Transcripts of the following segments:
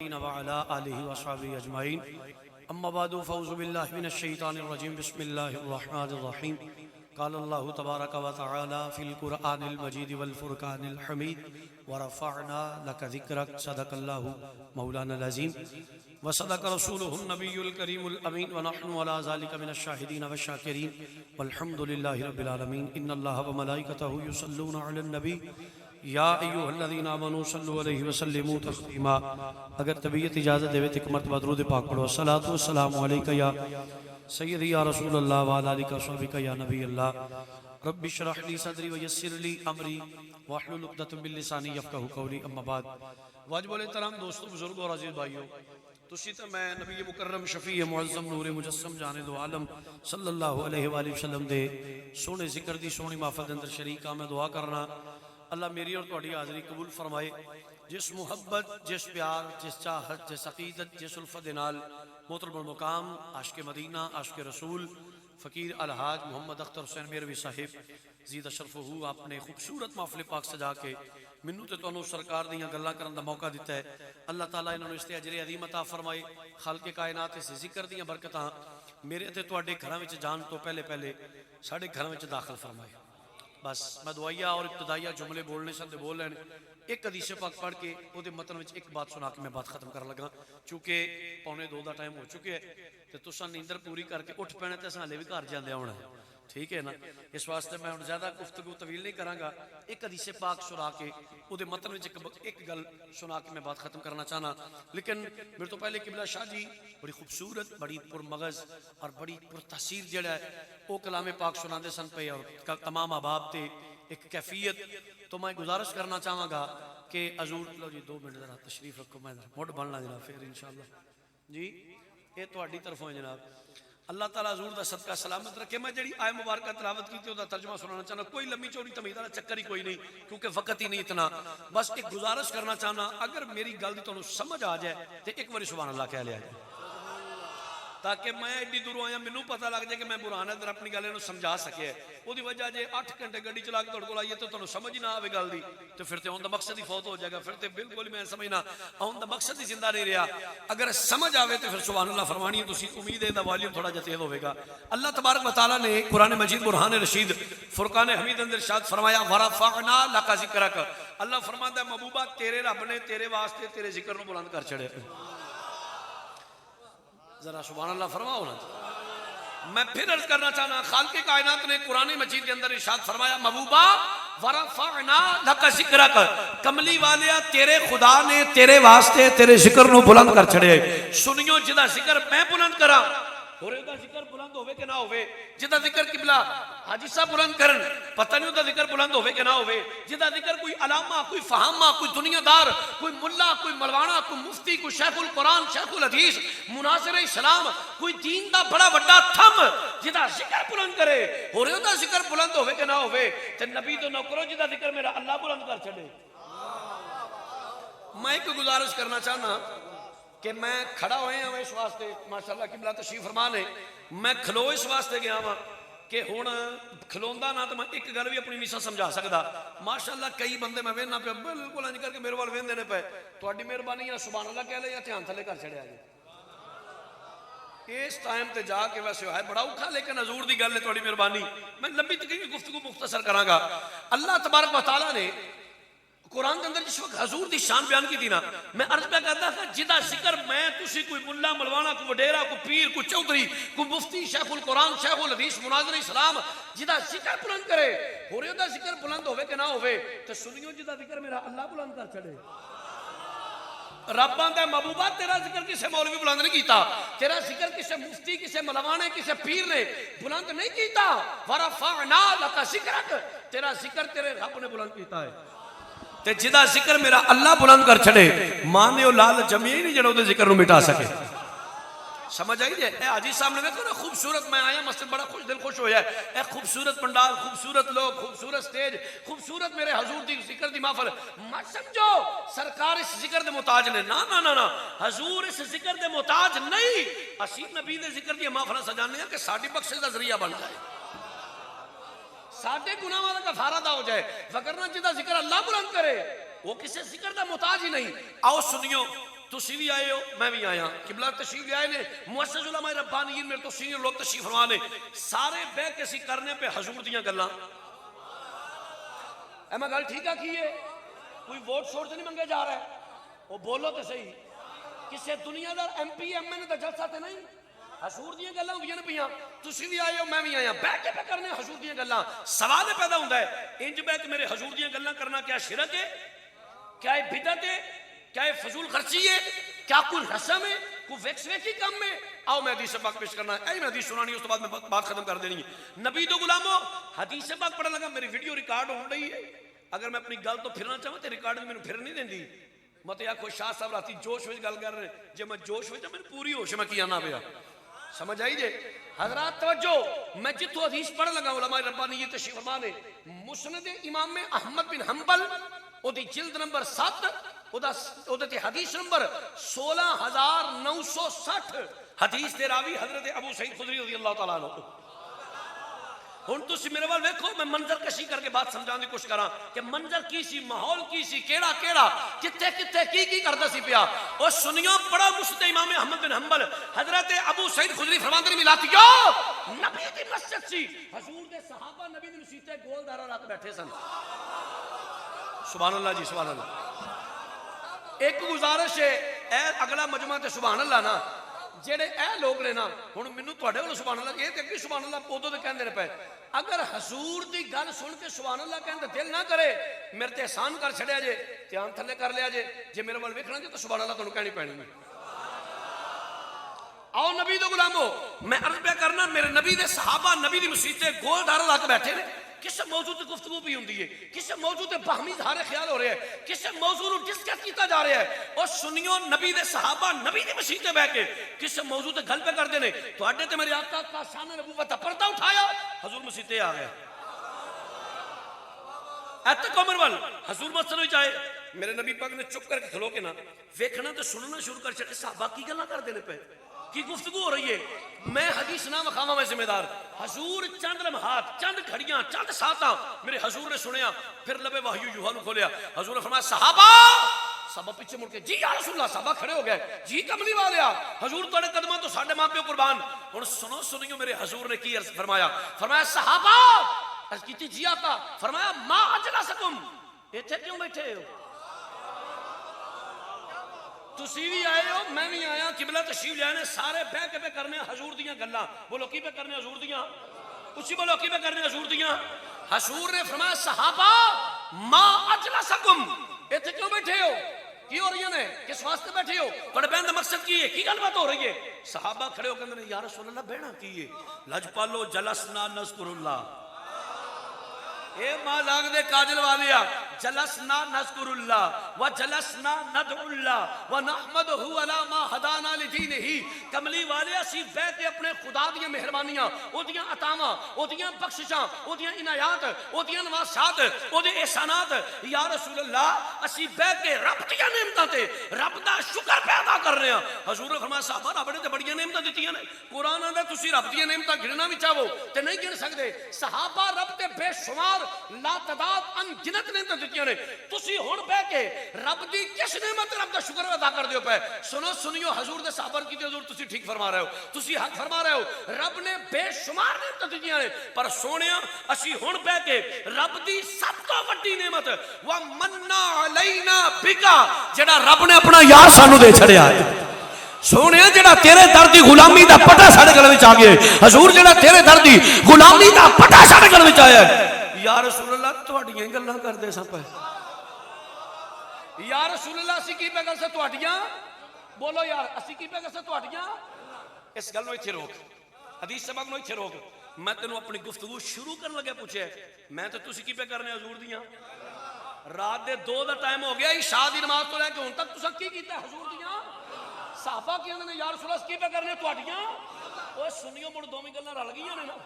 اجمعین وعلی آلہ وصحبہ اجمعین اما بعد فاعوذ باللہ من الشیطان الرجیم بسم اللہ الرحمن الرحیم قال اللہ تبارک و تعالی فی القرآن المجید والفرقان الحمید ورفعنا لک ذکرک صدق اللہ مولانا العظیم وصدق رسولہ النبی الکریم الامین ونحن علی ذلک من الشاہدین والشاکرین والحمد للہ رب العالمین ان اللہ وملائکتہ یصلون علی النبی یا ایوہ الذین آمنوا صلو علیہ وسلموا تسلیما. اگر طبیعت اجازت دے ایک مرتبہ درود پاک پڑھو. الصلاۃ والسلام علیکہ یا سیدی یا رسول اللہ وعلی آلہ وصحبہ یا نبی اللہ. رب اشرح لی صدری ویسر لی امری واحلل عقدۃ من لسانی یفقہوا قولی. اما بعد واجب الاحترام دوستو بزرگوں اور عزیز بھائیو، تسی تے میں نبی مکرم شفیع معظم نور مجسم جانے دو عالم صلی اللہ علیہ وآلہ وسلم دے سونے ذکر دی سونی محفل دے اندر شریک ہاں. میں دعا کرنا اللہ میری اور تہاڈی حاضری قبول فرمائے. جس محبت، جس پیار، جس چاہت، جس عقیدت، جس الفت دے نال محترم المقام عاشق مدینہ، عاشق رسول فقیر الحاج محمد اختر حسین میروی صاحب زید اشرفہ آپ نے خوبصورت محفل پاک سجا کے منو تے تانوں سرکار دیاں گلاں کرن دا موقع دیتا ہے. اللہ تعالیٰ انہوں نے اس تے اجر عظیم عطا فرمائے. خالق کائنات سے ذکر دیاں برکتاں میرے تے تواڈے گھراں وچ جان تو پہلے ساڈے گھراں وچ داخل فرمائے. بس میں دعائیہ اور ابتدائیہ جملے بولنے سے بول لین. ایک حدیث پاک پڑھ کے وہ دے متن وچ ایک بات سنا کے میں بات ختم کر لگا. چونکہ 1:45 دا ٹائم ہو چکے ہے تے تساں نیندر پوری کر کے اٹھ پینا تے اساں ہلے بھی گھر جاندے ہونا ہے. ٹھیک ہے نا؟ اس واسطے میں ہن زیادہ گفتگو طویل نہیں کراں گا. ایک حدیث پاک سنا کے وہ دے متن وچ ایک گل سنا کے میں بات ختم کرنا چاہنا. لیکن میرے تو پہلے قبلہ شاہ جی بڑی خوبصورت، بڑی پرمغز اور بڑی پرتاثیر جڑا ہے وہ کلام پاک سناندے سن پے اور تمام احباب تے ایک کیفیت. تو میں گزارش کرنا چاہاں گا کہ حضور لو جی 2 منٹ ذرا تشریف رکھو، میں مڈ بننا جناب پھر انشاءاللہ جی یہ تہاڈی طرفوں جناب. اللہ تعالیٰ حضور دا صدقہ سلامت رکھے. میں جڑی آئے مبارکہ تلاوت کی تھی دا ترجمہ سنانا چاہنا. کوئی لمبی چوڑی تمہید والا چکر ہی کوئی نہیں کیونکہ وقت ہی نہیں اتنا. بس ایک گزارش کرنا چاہنا اگر میری گل دی تانوں سمجھ آ جائے تو ایک بار سبحان اللہ کہہ لیا جائے تاکہ میں ایڈی دوروں آیا مینوں پتہ لگ جائے کہ میں برہان ادھر اپنی گل انہوں سمجھا سکے. وہ دی وجہ جے 8 گھنٹے گڈی چلا کے تہاڈے کول آئیے تو تانوں سمجھ نہ آوے گل دی تو پھر تے اون دا مقصد ہی فوت ہو جائے گا. پھر تے بالکل ہی میں سمجھنا اون دا مقصد ہی زندہ نہیں رہا. اگر سمجھ آوے تو پھر سبحان اللہ فرمانی ہے. تسی امید ہے دا والیوم تھوڑا جا تیز ہوے گا. اللہ تبارک و تعالیٰ نے قرآن مجید برہان رشید فرقان حمید اندر ارشاد فرمایا ورفعنا لک ذکرک. اللہ فرماتا ہے محبوبہ تیرے رب نے تیرے واسطے تیرے ذکر نو بلند کر چھڑے. ذرا سبحان اللہ فرماؤ نا. میں پھر عرض کرنا چاہنا خالق کائنات نے قرآن مجید کے اندر ارشاد فرمایا محبوبہ ورفعنا لک ذکرک. کملی والیا تیرے خدا نے تیرے واسطے تیرے ذکر نو بلند کر چھڑے. سنیو جدا ذکر میں بلند کرا اور دا ذکر بلند ہوئے کہ نہ ہوئے. جدا ذکر قبلہ حاجی صاحب بلند کرن پتہ نہیں دا ذکر بلند ہوئے کہ نہ ہوئے. جدا ذکر کوئی علامہ، کوئی فہامہ، کوئی دنیا دار، کوئی ملا، کوئی ملوانا، کوئی مفتی، کوئی شیخ القرآن، شیخ الحدیث، مناظر اسلام، کوئی دین دا بڑا بڑا تھم جدا ذکر بلند کرے اور دا ذکر بلند ہوئے کہ نہ ہوئے تے نبی تو نہ کرو جدا ذکر میرا اللہ بلند کر چھڑے. میں ایک گزارش کرنا چاہنا کہ میں کھڑا ہوئے ہیں اس واسطے ماشاءاللہ قبلہ تشریف فرمان ہے میں کھلو اس واسطے گیا ہوں کہ ہون کھلوندا نہ تو میں ایک گل بھی اپنی میسا سمجھا سکدا. ماشاءاللہ کئی بندے میں وینا پہ بالکل انج کر کے میرے وال ویندے نے پے. تہاڈی مہربانی یا سبحان اللہ کہہ لے یا دھیان تھلے کر چھڑیا جی. اس ٹائم تے جا کے ویسے ہے بڑا اوکھا لیکن حضور دی گل ہے تہاڈی مہربانی. میں لمبی تقریر گفتگو مختصر کراں گا. اللہ تبارک و تعالیٰ نے قرآن کے اندر جس وقت حضور دی شان بیان کی تھی نا میں عرض پہ کرتا تھا جدا ذکر میں تسی کوئی ملا ملوانا، کوئی وڈیرا، کوئی پیر، کوئی چودھری، کوئی مفتی، شیخ القرآن، شیخ الحدیث، مناظر اسلام جدا ذکر بلند کرے ہو رہے دا ذکر بلند ہوئے کہ نہ ہوئے تو سنیو جدا ذکر میرا اللہ بلند کر چھڑے. رب آندا ہے محبوبہ تیرا ذکر کسے مولوی بلند نہیں کیتا، تیرا ذکر کسے مفتی، کسے ملوانے، کسے پیر نے بلند نہیں کیتا. ورفعنا لک ذکرک تیرا ذکر تیرے رب نے بلند کیتا ہے. تے جدا ذکر میرا اللہ بلند کر چھڑے مانے و لال جمعی نہیں جڑو دے ذکر نو مٹا سکے. سمجھ آئی جائے. اے حاجی صاحب نے دیکھو نا خوبصورت میں آیا مسجد بڑا خوش دل خوش ہویا ہے. اے خوبصورت پنڈال، خوبصورت لوگ، خوبصورت سٹیج، خوبصورت میرے حضور دی ذکر دی محفل. مت سمجھو سرکار اس ذکر دے محتاج نے. نا نا نا نا حضور اس ذکر دے محتاج نہیں. اسی نبی دے ذکر دی محفل سجانے ہیں کہ ساڈی بخشش دا ذریعہ بن جائے، ساڈے گناہ والا کفارہ دا ہو جائے. وگرنہ جدا ذکر اللہ بلند کرے وہ کسی ذکر دا محتاج ہی نہیں. آؤ سنیو تسی بھی آئے ہو میں بھی آیا قبلہ تشریف لے آئے نے مؤسس علماء ربانیین میرے تو سینئر لوگ تشریف فرما نے سارے بہ کے سی کرنے پہ حضور دیاں گلاں اے میں گل ٹھیک کی ہے کوئی ووٹ شوٹ سے نہیں منگے جا رہا ہے وہ بولو تو صحیح کسے دنیا دار ایم پی ایم این دا جلسہ تے نہیں حضور دیاں گلاں ہوندیاں نے پیاں تسی بھی آئے ہو میں بھی آیا بیٹھ کے پہ کرنے حضور دیاں گلاں سوال پیدا ہوندا ہے انج بیٹھ میرے حضور دیاں گلاں کرنا کیا شرک ہے کیا یہ بدعت ہے کیا یہ فضول خرچی ہے کیا کوئی رسم ہے کوئی ویکس ویکی کام ہے آؤ میں حدیث پاک پیش کرنا ہے میں حدیث سنانی اس کے بعد میں بات ختم کر دینی ہے نبی تو غلاموں حدیث پاک پڑھنے لگا میری ویڈیو ریکارڈ ہو رہی ہے اگر میں اپنی گل تو پھرنا چاہوں تو ریکارڈ میں پھر نہیں دیندی مت یا کوئی شاہ صاحب راتی جوش وچ گل کر رہے ہیں جے میں جوش وچ میں پوری ہوش میں کیا نہ پیا سمجھ آئی جے حضرات توجہ میں جتوں حدیث پڑھ لگا علماء ربانی یہ تشریف فرما نے مسند امام احمد بن حنبل او دی جلد نمبر 7 او دی حدیث نمبر 16960 حدیث دے راوی حضرت ابو سعید خدری رضی اللہ تعالیٰ عنہ ہن تسی میرے وال ویکھو میں منظر کشی کر کے بات سمجھانے کی کوشش کراں کہ منظر کی سی ماحول کی سی کیڑا کیڑا کتے کتے کی کردا سی پیا او سنیو پڑھا مسند امام احمد بن حنبل حضرت ابو سعید خدری فرماندے نے ملاتیو نبی دی مسجد سی حضور دے صحابہ نبی دی مسجد تے گول دارا رات بیٹھے سن سبحان اللہ جی سبحان اللہ ایک گزارش ہے اے اگلا مجمع تے سبحان اللہ نا جڑے اے لوگ نے نا ہن مینوں تواڈے کول سبحان اللہ اے تے کہ سبحان اللہ پودو تے کہندے نے پے اگر حضور دی گل سن کے سبحان اللہ کہندے دل نہ کرے میرے تے احسان کر چھڑیا جے دھیان تھلے کر لیا جے میرے ول ویکھنا جے تو سبحان اللہ تانوں کہنی پینی ہے آؤ نبی دے غلامو میں عرض پہ کرنا میرے نبی دے صحابہ نبی دی مسجد تے گول دار لا کے بیٹھے نے کس موضوع تے گفتگو بھی ہوندی ہے کس موضوع تے باہمی اظہار خیال ہو رہے ہیں کس موضوع نو ڈسکس کیتا جا رہا ہے اور سنیو نبی دے صحابہ نبی دی مسجد تے بیٹھ کے کس موضوع تے گل پہ کردے نے تواڈے تے میرے آقا کا شان نبوت دا پردہ اٹھایا حضور مسجد تے آ گئے ایت عمر وال حضور مسجد وچ آئے میرے نبی پاک نے چپ کر کے کھلو کے نا ویکھنا تے سننا شروع کر چھڑے صحابہ کی گلاں کردے نے پے کی گفتگو ہو رہی ہے میں حدیث نہ مخاواں میں ذمہ دار حضور چند لمحات چند گھڑیاں چند ساتاں میرے حضور نے سنیا پھر لبے وحی یوحنا نو کھولیا حضور نے فرمایا صحابہ صحابہ پیچھے مڑ کے جی یا رسول اللہ صحابہ کھڑے ہو گئے جی کملی والیا حضور تواڈے قدماں تو ساڈے ماں پیو قربان ہن سنو سنیو میرے حضور نے کی عرض فرمایا صحابہ عرض کیتی جی آقا فرمایا ما اجلسکم ایتھے کیوں بیٹھے ہو تسی بھی آئے ہو میں بھی آیا قبلہ تشریف لے آنے سارے بہ کے پہ کرنے حضور دیاں گلاں بولو کی پہ کرنے حضور دیاں اسی بولو کی پہ کرنے حضور دیاں حضور نے فرمایا صحابہ ما اجلسکم ایتھے کیوں بیٹھے ہو کی ہو رہی ہے کس واسطے بیٹھے ہو بڑے بہن دا مقصد کی ہے کی گل بات ہو رہی ہے صحابہ کھڑے ہو کہندے یا رسول اللہ بہنا کی ہے لج پالو جلسنا نذکر اللہ اے ماں لاغ دے کاجل والیا جلسنا نذکر اللہ و جلسنا ندعو اللہ و نحمدہ علی ما ہدانا لدینہ کملی والیا سی بیٹھے اپنے خدا دیاں مہربانیاں او دیاں عطاواں او دیاں بخششاں او دیاں عنایات او دیاں نواسات او دے احسانات یا رسول اللہ اسی بیٹھ کے رب دیاں نعمتاں تے رب دا شکر پیدا کر رہے ہیں حضور نے فرمایا صحابہ رب نے تے بڑیاں نعمتاں دتیاں نے قرآن آندا تسی رب دیاں نعمتاں گننا وی چاہو تے نہیں گن سکدے صحابہ رب تے بے شمار لا تعداد ان گنت نعمتاں دتیاں نے تسی ہن بیٹھ کے رب دی کس نعمت رب دا شکر ادا کر دیو پے سنو سنیو حضور دے صحابہ کی تے حضور تسی ٹھیک فرما رہے ہو تسی حق فرما رہے ہو رب نے بے شمار نعمتاں دتیاں نے پر سونیا اسی ہن بیٹھ کے رب دی سب تو بڑی نعمت و مننا علینا بکا جڑا رب نے اپنا یار سانو دے چھڑیا ہے سونے جڑا تیرے در دی غلامی دا پٹا ساڑے گلے وچ آ گیا حضور جڑا تیرے در دی غلامی دا پٹا ساڑے گلے وچ آیا ہے یا رسول اللہ تواڈیاں گلاں کردے ساں پے یا رسول اللہ اسی کی پہ گل سے تواڈیاں بولو یار اسی کی پہ گل سے تواڈیاں اس گل نو ایتھے روک حدیث سبق نو ایتھے روک میں تینوں اپنی گفتگو شروع کرن لگا پوچھے میں تے تسی کی پہ کرنے حضور دیاں رات دے 2 دا ٹائم ہو گیا عشاء دی نماز تو لے کے ہن تک تساں کی کیتا حضور دیاں صحابہ کہندے نے یا رسول اللہ کی پہ کرنے تواڈیاں اوے سنیو مڑ دوویں گلاں رل گئیاں نے نا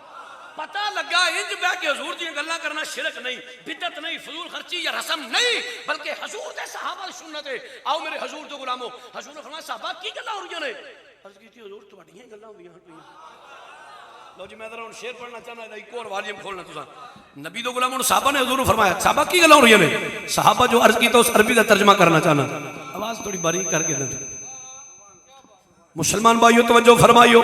پتہ لگا انج بیٹھ کے حضور دی گلاں کرنا شرک نہیں بدعت نہیں فضول خرچی یا رسم نہیں بلکہ حضور دے صحابہ دی سنت ہے آؤ میرے حضور دے غلامو حضور نے فرمایا صحابہ کی گلاں ہو رہی نے عرض کیتی حضور تواڈیاں گلاں ہویاں پئیاں لو جی میں ذرا شعر پڑھنا چاہنا ہے ایک اور والیوم کھولنا تساں نبی دو غلاموں نے صحابہ نے حضور نے فرمایا صحابہ کی گلاں ہو رہی ہیں صحابہ جو عرض کی تو اس عربی کا ترجمہ کرنا چاہنا آواز تھوڑی باریک کر کے دے مسلمان بھائیو توجہ فرمائیو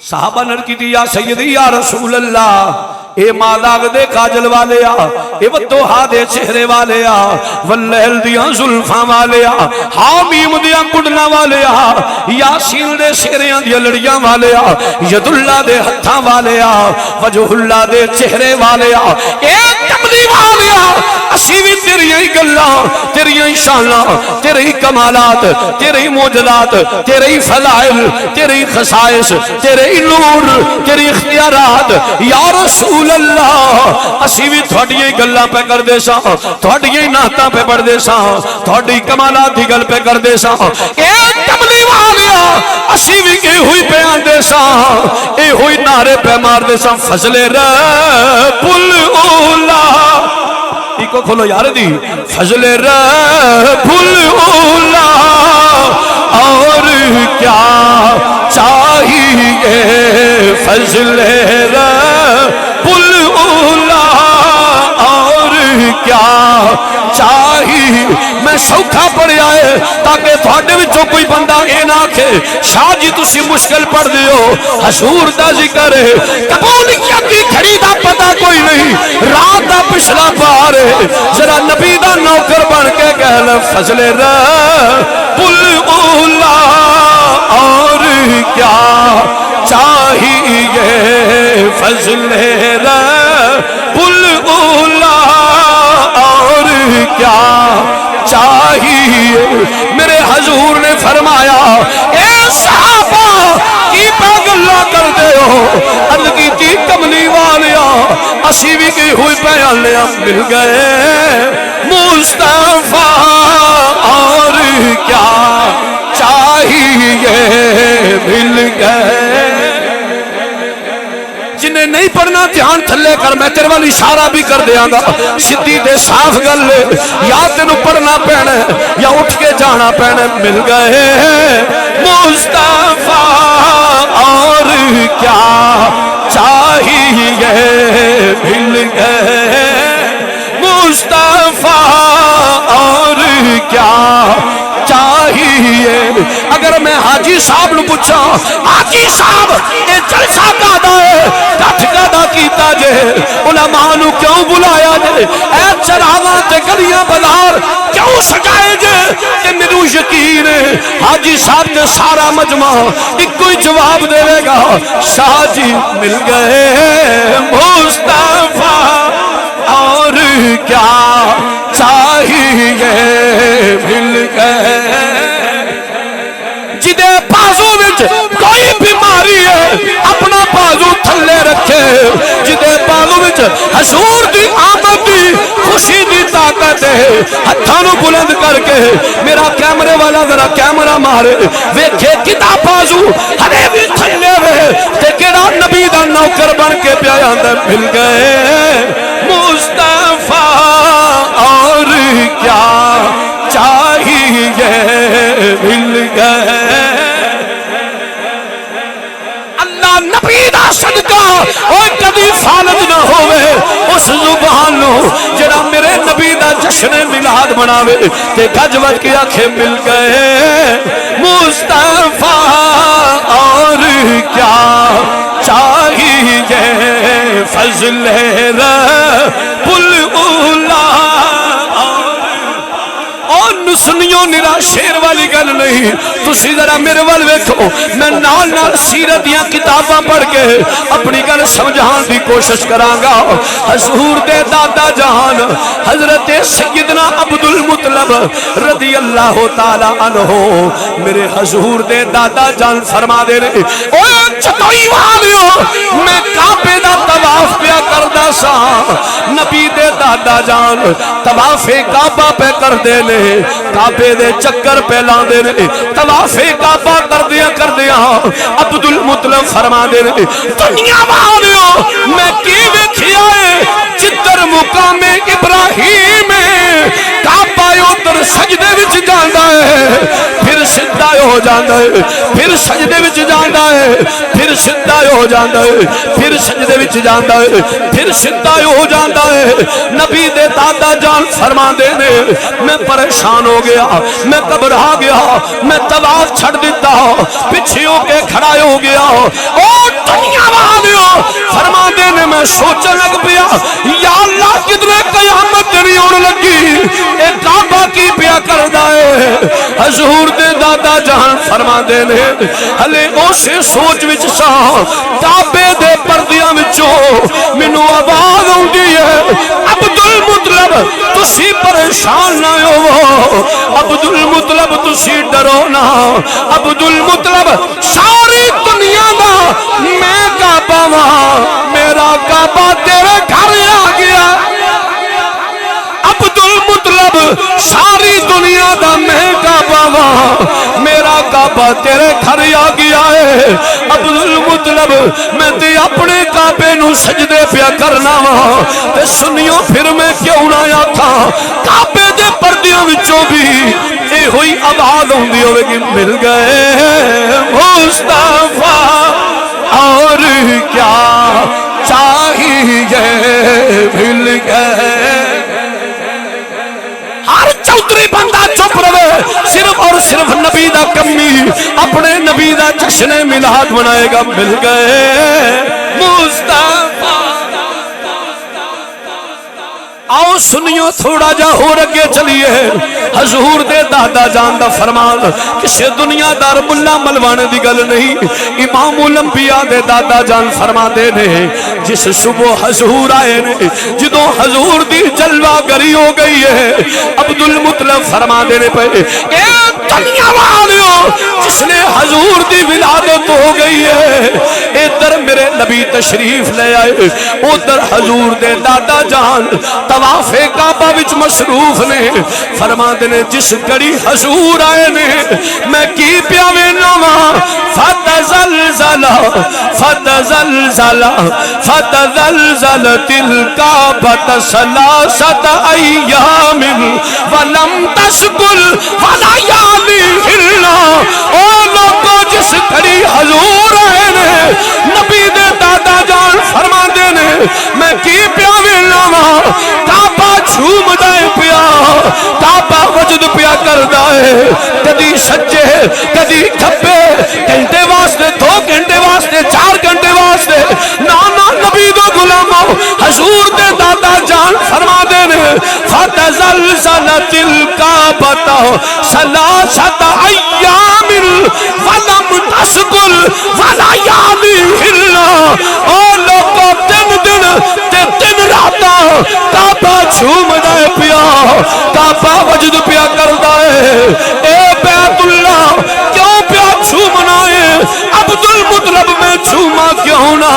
صحابہ نے کی تھی یا سیدی یا رسول اللہ اے ماداغ دے کاجل والیا اے وطوحا دے چہرے والیا واللیل دیاں زلفاں والیا حامیم دیاں کڑنا والیا یاسین دے شیریاں دیاں لڑیاں والیا ید اللہ دے ہتھاں والیا وجہ اللہ دے چہرے والیا اے کملی والیا اسی بھی تیری ہی گلاں تیری ہی شاناں تیری ہی کمالات تیری ہی موجزات تیری ہی فضائل تیری ہی خصائص تیری ہی نور تیری اختیارات یا رسول اللہ اسی بھی تھوڑی ہی گلاں پہ کر دے سا تھوڑی ہی ناتاں پہ پڑھ دے سا تھوڑی کمالات ہی گل پہ کر دے سا اے کملی والیا اسی بھی اے ہوئی پہ آن دے سا اے ہوئی نعرے پہ مار دے سا فضل رب الاولا ایک کھولو یار دی فضل رب الاولا اور کیا چاہیے فضل رب الاولا اور کیا چاہیے میں سوکھا پڑے آئے تاکہ تھوڑے وچوں کوئی بندہ اے نہ آکھے شاہ جی تسی مشکل پڑھ دیو حضور دا ذکر ہے قبولیت کی گھڑی دا پتہ کوئی نہیں رات دا پچھلا پار ہے ذرا نبی دا نوکر بن کے کہہ فضل رب الاولا اور کیا چاہیے فضل رب الاولا اور کیا چاہیے میرے حضور نے فرمایا اے صحابہ کی پاگلہ کر دے ہو عرض کی کملی والیا اسی بھی کی ہوئی پیالیا مل گئے مصطفیٰ اور کیا چاہیے مل گئے جنہیں نہیں پڑھنا دھیان تھلے کر میں تیرے والی اشارہ بھی کر دیاں گا سدھی دے صاف گل یا تینوں پڑھنا پینے یا اٹھ کے جانا پینے مل گئے مصطفیٰ اور کیا چاہیے مل گئے مصطفیٰ اور کیا چاہیے اگر میں حاجی صاحب نو پوچھا حاجی صاحب یہ جلسہ کہتا ہے کٹھ کہتا کیتا جے علماء نو کیوں بلایا جے اے چراغاں تے گلیاں بازار کیوں سجائے جے کہ میرے یقین ہے حاجی صاحب نے سارا مجمع ایک کوئی جواب دے گا شاہ جی مل گئے مصطفیٰ اور کیا چاہیے مل گئے جدے بازو وچ کوئی بیماری ہے اپنا بازو تھلے رکھے جدے بازو وچ حضور دی آمد دی خوشی دی طاقت ہے ہتھاں نو بلند کر کے میرا کیمرے والا ذرا کیمرہ مارے ویکھے کتا بازو ہرے بھی تھلے وے تے کیڑا نبی دا نوکر بن کے پیا آندا مل گئے مصطفیٰ اور کیا چاہیے مل گئے اللہ نبی دا صدقہ اوہ کبھی فالت نہ ہوئے اس زبان نو جڑا میرے نبی دا جشن میلاد مناوے تے گج وج کے آنکھیں مل گئے مصطفیٰ اور کیا چاہیے فضل رب الاولا اور نسنیوں نرا شیر والی گل نہیں تسی ذرا میرے وال ویکھو میں نال نال سیرت دیاں کتاباں پڑھ کے اپنی گل سمجھان دی کوشش کراں گا حضور دے دادا جان حضرت سیدنا عبدالمطلب رضی اللہ تعالی عنہ میرے حضور دے دادا جان فرما دے رہے اوہ چتوئی والیو میں کعبے دا طواف پیا کردا سا نبی دے دادا جان طواف کعبہ پہ کر دے لے کعبے دے چکر پہ لان دے رہے طواف کعبہ کر دیا عبدالمطلب فرما دے رہے دنیا والیو میں کی ویکھیا ہے جدر مقام ابراہیم کعبہ ادھر سجدے وچ جاندا ہے پھر سیدھا ہو جاندا ہے، پھر سجدے وچ جاندا ہے، پھر سیدھا ہو جاندا ہے، پھر سجدے وچ جاندا ہے، پھر سیدھا ہو جاندا ہے۔ نبی دے دادا جان فرماندے نے میں پریشان ہو گیا، میں گھبرا گیا، میں طواف چھڑ دیتا، پیچھے ہو کے کھڑا ہو گیا۔ او دنیا والیو فرماندے نے میں سوچن لگ پیا یا اللہ کدھر قیامت نہیں ہونے لگی، اے کعبہ کی پیا کردا ہے۔ حضور دے دادا جان فرماندے نے ہلے اسے سوچ وچ سا کعبے دے پردیاں وچوں مینوں آواز آوندی ہے عبد المطلب تسی پریشان نہ ہوو، عبد المطلب تسی ڈرو نہ، عبد المطلب ساری دنیا دا میں کعبہ ہاں، میرا کعبہ تیرے گھر آ گیا۔ عبد المطلب ساری دنیا دا میں کعبہ ہاں، میرا کعبہ تیرے گھر آ گیا ہے۔ عبد المطلب میں تے اپنے کعبے نو سجدے پیا کرنا وا تے سنیو پھر میں کیوں نہ آکھاں کعبے دے پردیاں وچوں بھی اے ہوئی آواز ہوندی ہوے گی مل گئے مصطفیٰ اور کیا چاہیے مل گئے۔ ہر چودھری بندہ چپ رہے، صرف اور صرف نبی دا کمی اپنے نبی دا جشن میلاد منائے گا مل گئے مصطفیٰ۔ آؤ سنیو تھوڑا جا ہو رکے چلیے حضور دے دادا جان دا فرمان کسے دنیا دار ملا ملوانے دی گل نہیں، امام الانبیاء دے دادا جان فرما دے نے جس صبح حضور آئے نے جدوں حضور دی جلوہ گری ہو گئی ہے، عبد المطلب فرما دے نے پہ اے دنیا والیو جس نے حضور دی ولادت ہو گئی ہے، ادھر میرے نبی تشریف لے آئے، ادھر حضور دے دادا جان طواف کعبہ وچ مصروف نے۔ فرما دے نے جس گھڑی حضور آئے نے میں کی پیا وینا وا فتزلزل فتزلزل فتزلزلت الکعبۃ ثلاثۃ ایام ولم تسکل ولیالہن۔ او لوگو جس گھڑی حضور آئے نے نبی دے دادا جان فرما دے نے میں کی پیا وینا وا کعبہ جھوم دے پیا، کعبہ وجد پیا کردا ہے، کدی سجے کدی کھبے، گھنٹے واسطے 2 گھنٹے واسطے 4 گھنٹے واسطے نانا نبی دو غلامو حضور دے دادا جان فرما دے نے فتزلزلت الکعبۃ ثلاثۃ ایام ولم تسکل ولیالہن۔ او لوگو 3 دن تے 3 راتاں کعبہ جھوم دے پیا، کعبہ وجد پیا کردا ہے۔ اے بیت اللہ کیوں پیا جھومنا ہے؟ عبد المطلب میں جھوما کیوں نہ؟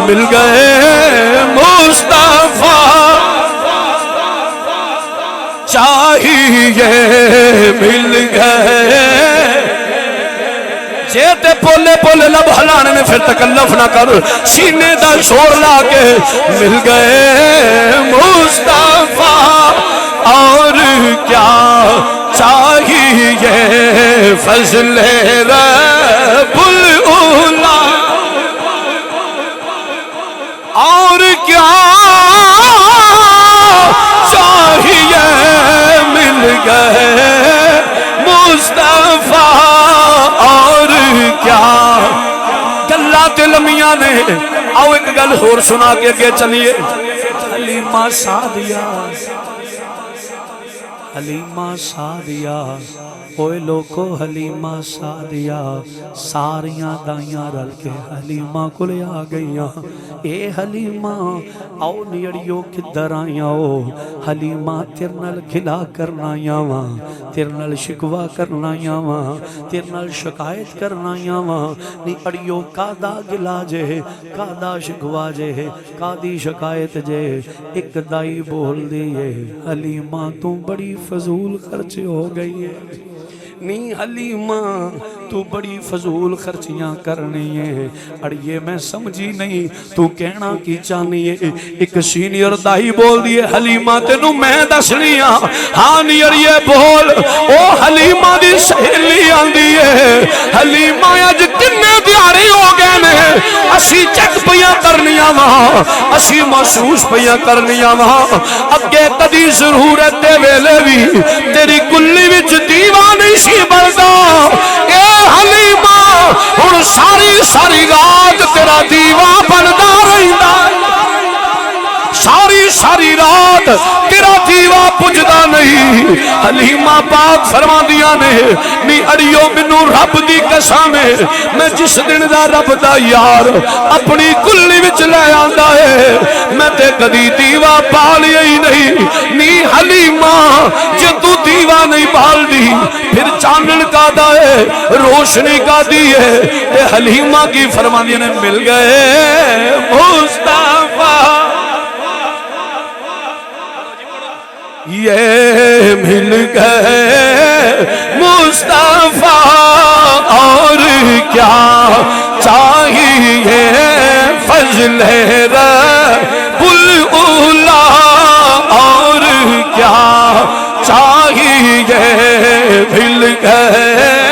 مل گئے مصطفیٰ چاہیے مل گئے۔ جے تے پولے پولے لب ہلانے نے پھر تکلف نہ کر، سینے دا زور لا کے مل گئے مصطفیٰ اور کیا چاہیے فضل رب الاولیاء اور کیا چاہیے مل گئے مصطفیٰ اور کیا۔ گلہ دل میاں نے آؤ ایک گل اور سنا کے اگے چلیے۔ حلیمہ سعدیہ حلیمہ سعدیہ اوے لوکو حلیمہ سعدیہ ساریاں دائیاں رل کے حلیمہ کو لے آ گئیاں۔ اے حلیمہ آؤ نیڑیو کدھر آئیاں ہو، حلیمہ تیرنال کھلا کرنا آئیاں وہاں، تیرنال شکوا کرنا آئیاں وہاں، تیرنال شکایت کرنا آئیاں وہاں۔ نیڑیو کادا گلا جے، کادا شکوا جے، کادی شکایت جے، ایک دائی بول دیئے حلیمہ تو بڑی فضول خرچ ہو گئی ہے، نی حلیمہ تو بڑی فضول خرچیاں کرنی ہے اڑیے میں سمجھی نہیں تو کہنا کی چاہنی ہے ایک سینئر دائی بول دیئے حلیمہ تینوں میں دسنیاں ہاں نیریے بول او حلیمہ دی سہیلی آن دیئے حلیمہ اج کنے دیاری ہو گئے نے اسی چیک پیاں کرنیاں وہاں اسی محسوس پیاں کرنیاں وہاں اگے کدی ضرورت دے ویلے بھی تیری گلی وچ دیوان نہیں سی بلدا اے حلیمہ ہن ساری ساری رات تیرا دیوان بلدا رہندا ساری ساری رات تیرا دیوا پجدا نہیں حلیمہ پاک فرما دیا نے نی اڑیو منو رب دی قسم ہے میں جس دن دا رب دا یار اپنی کلی وچ لے آندا ہے میں تے کدی دیوا پالیا ہی نہیں نی حلیمہ جے تو دیوا نہیں پال دی پھر چانن کا دا ہے روشنی کا دی ہے تے حلیمہ کی فرما دیا نے مل گئے مصطفیٰ یہ مل گئے مصطفیٰ اور کیا چاہیے فضل رب الاولیاء اور کیا چاہیے مل گئے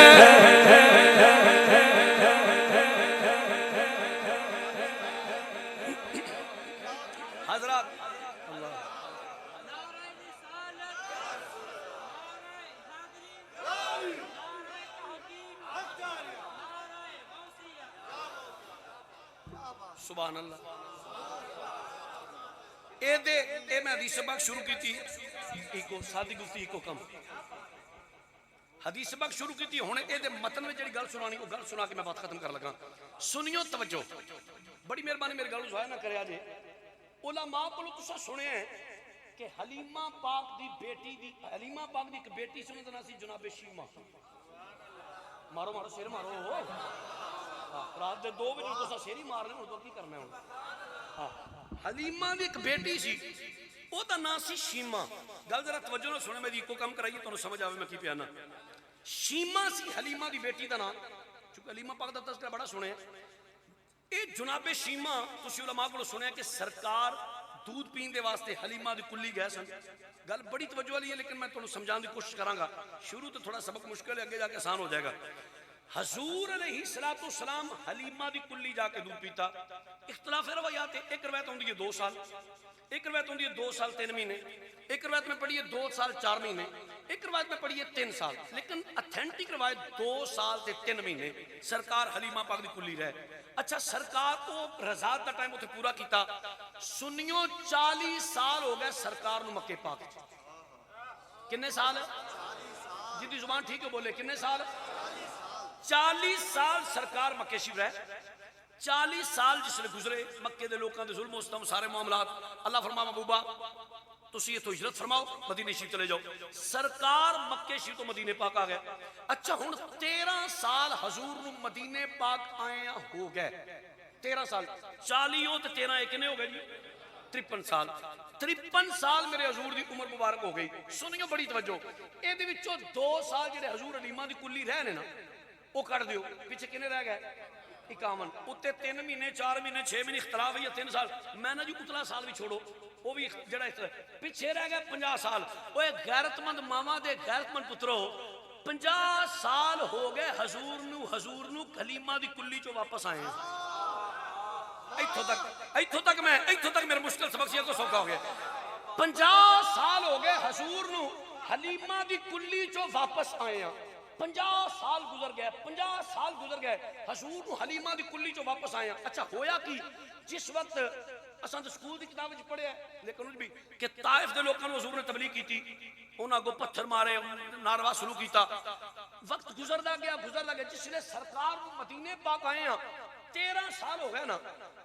سبحان اللہ اے میں حدیث سبق شروع کی تھی ایکو سادی گفتی ایکو کم حدیث سبق شروع کی تھی ہونے اے دے متن میں جڑی گل سنانی وہ گل سنا کے میں بات ختم کر لگا سنیو توجہ بڑی مہربانی میرے گل ضائع نہ کرے آجے علماء کو تسا سنے ہیں کہ حلیمہ پاک دی بیٹی دی حلیمہ پاک دی ایک بیٹی سنے دنا سی جناب شیمہ مارو مارو سیر مارو رات دے 2 بجے تو سیری مارنے ہوں تو کی کرنا ہے حلیمہ دی ایک بیٹی سی او دا نا سی شیمہ گل ذرا توجہ نہ سنے میں دی کو کم کرائیے تو سمجھ آوے میں کی پیانا شیمہ سی حلیمہ دی بیٹی دا نا چونکہ حلیمہ پاک دا تذکرہ بڑا سنے اے جناب شیمہ تسی علماء کو سنے کہ سرکار دودھ پین دے واسطے حلیمہ دی کلی گئے سن گل بڑی توجہ والی ہے لیکن میں تمہیں سمجھان دی کوشش کراں گا شروع تو تھوڑا سبق مشکل ہے آگے جا کے آسان ہو جائے گا حضور علیہ السلام حلیمہ دی کلی جا کے دودھ پیتا اختلاف روایات ہے ایک روایت ہوندی ہے 2 سال ایک روایت ہوندی ہے 2 سال 3 مہینے ایک روایت میں پڑھی ہے 2 سال 4 مہینے ایک روایت میں پڑھی ہے 3 سال لیکن اتھینٹک روایت 2 سال تے 3 مہینے سرکار حلیمہ پاک دی کلی رہے اچھا سرکار کو رضاعت دا ٹائم ہوتے پورا کیتا سنیوں 40 سال ہو گئے سرکار نو مکے پاک کنے سال جدی زبان ٹھیک ہے بولے کنے سال 40 سال سرکار مکے شریف رہے 40 سال جس نے گزرے مکے دے لوکاں دے ظلم و ستم سارے معاملات اللہ فرما محبوبہ تسی یہ تو ہجرت فرماؤ مدینے شریف چلے جاؤ سرکار مکے شریف تو مدینے پاک آ گئے اچھا ہن 13 سال حضور نو مدینے پاک آئے ہو گئے 13 سال 40 ہو تے 13 ایک نے ہو گئے جی 53 سال 53 سال میرے حضور دی عمر مبارک ہو گئی سنیو بڑی توجہ اے دے وچوں 2 سال جڑے حضور حلیمہ دی کلی رہنے نا وہ کٹ دیو پیچھے کنے رہ گئے 51 اتے 3 مہینے 4 مہینے 6 مہینے اختلاف ہے 3 سال میں نہ جو اتلا سال بھی چھوڑو وہ بھی جڑا پیچھے رہ گئے 50 سال وہ غیرت مند ماما دے غیرت مند پترو 50 سال ہو گئے حضور نو حلیمہ دی کلی چو واپس آئے ایتھوں تک میرا مشکل سبق سے کو سوکھا ہو گیا 50 سال ہو گئے حضور نو حلیمہ دی کلی چو واپس آئے ہیں 50 سال گزر گئے حضور نو حلیمہ دی کلی چو واپس آئے ہیں اچھا ہویا کی جس وقت اساں تے سکول دی کتاب وچ پڑھیا ہے لیکن بھی کہ طائف دے لوکاں نو حضور نے تبلیغ کیتی انہاں کو پتھر مارے ناروا سلوک کیتا وقت گزردا گیا جس نے سرکار مدینے پاک آئے ہیں 13 سال ہو گئے نا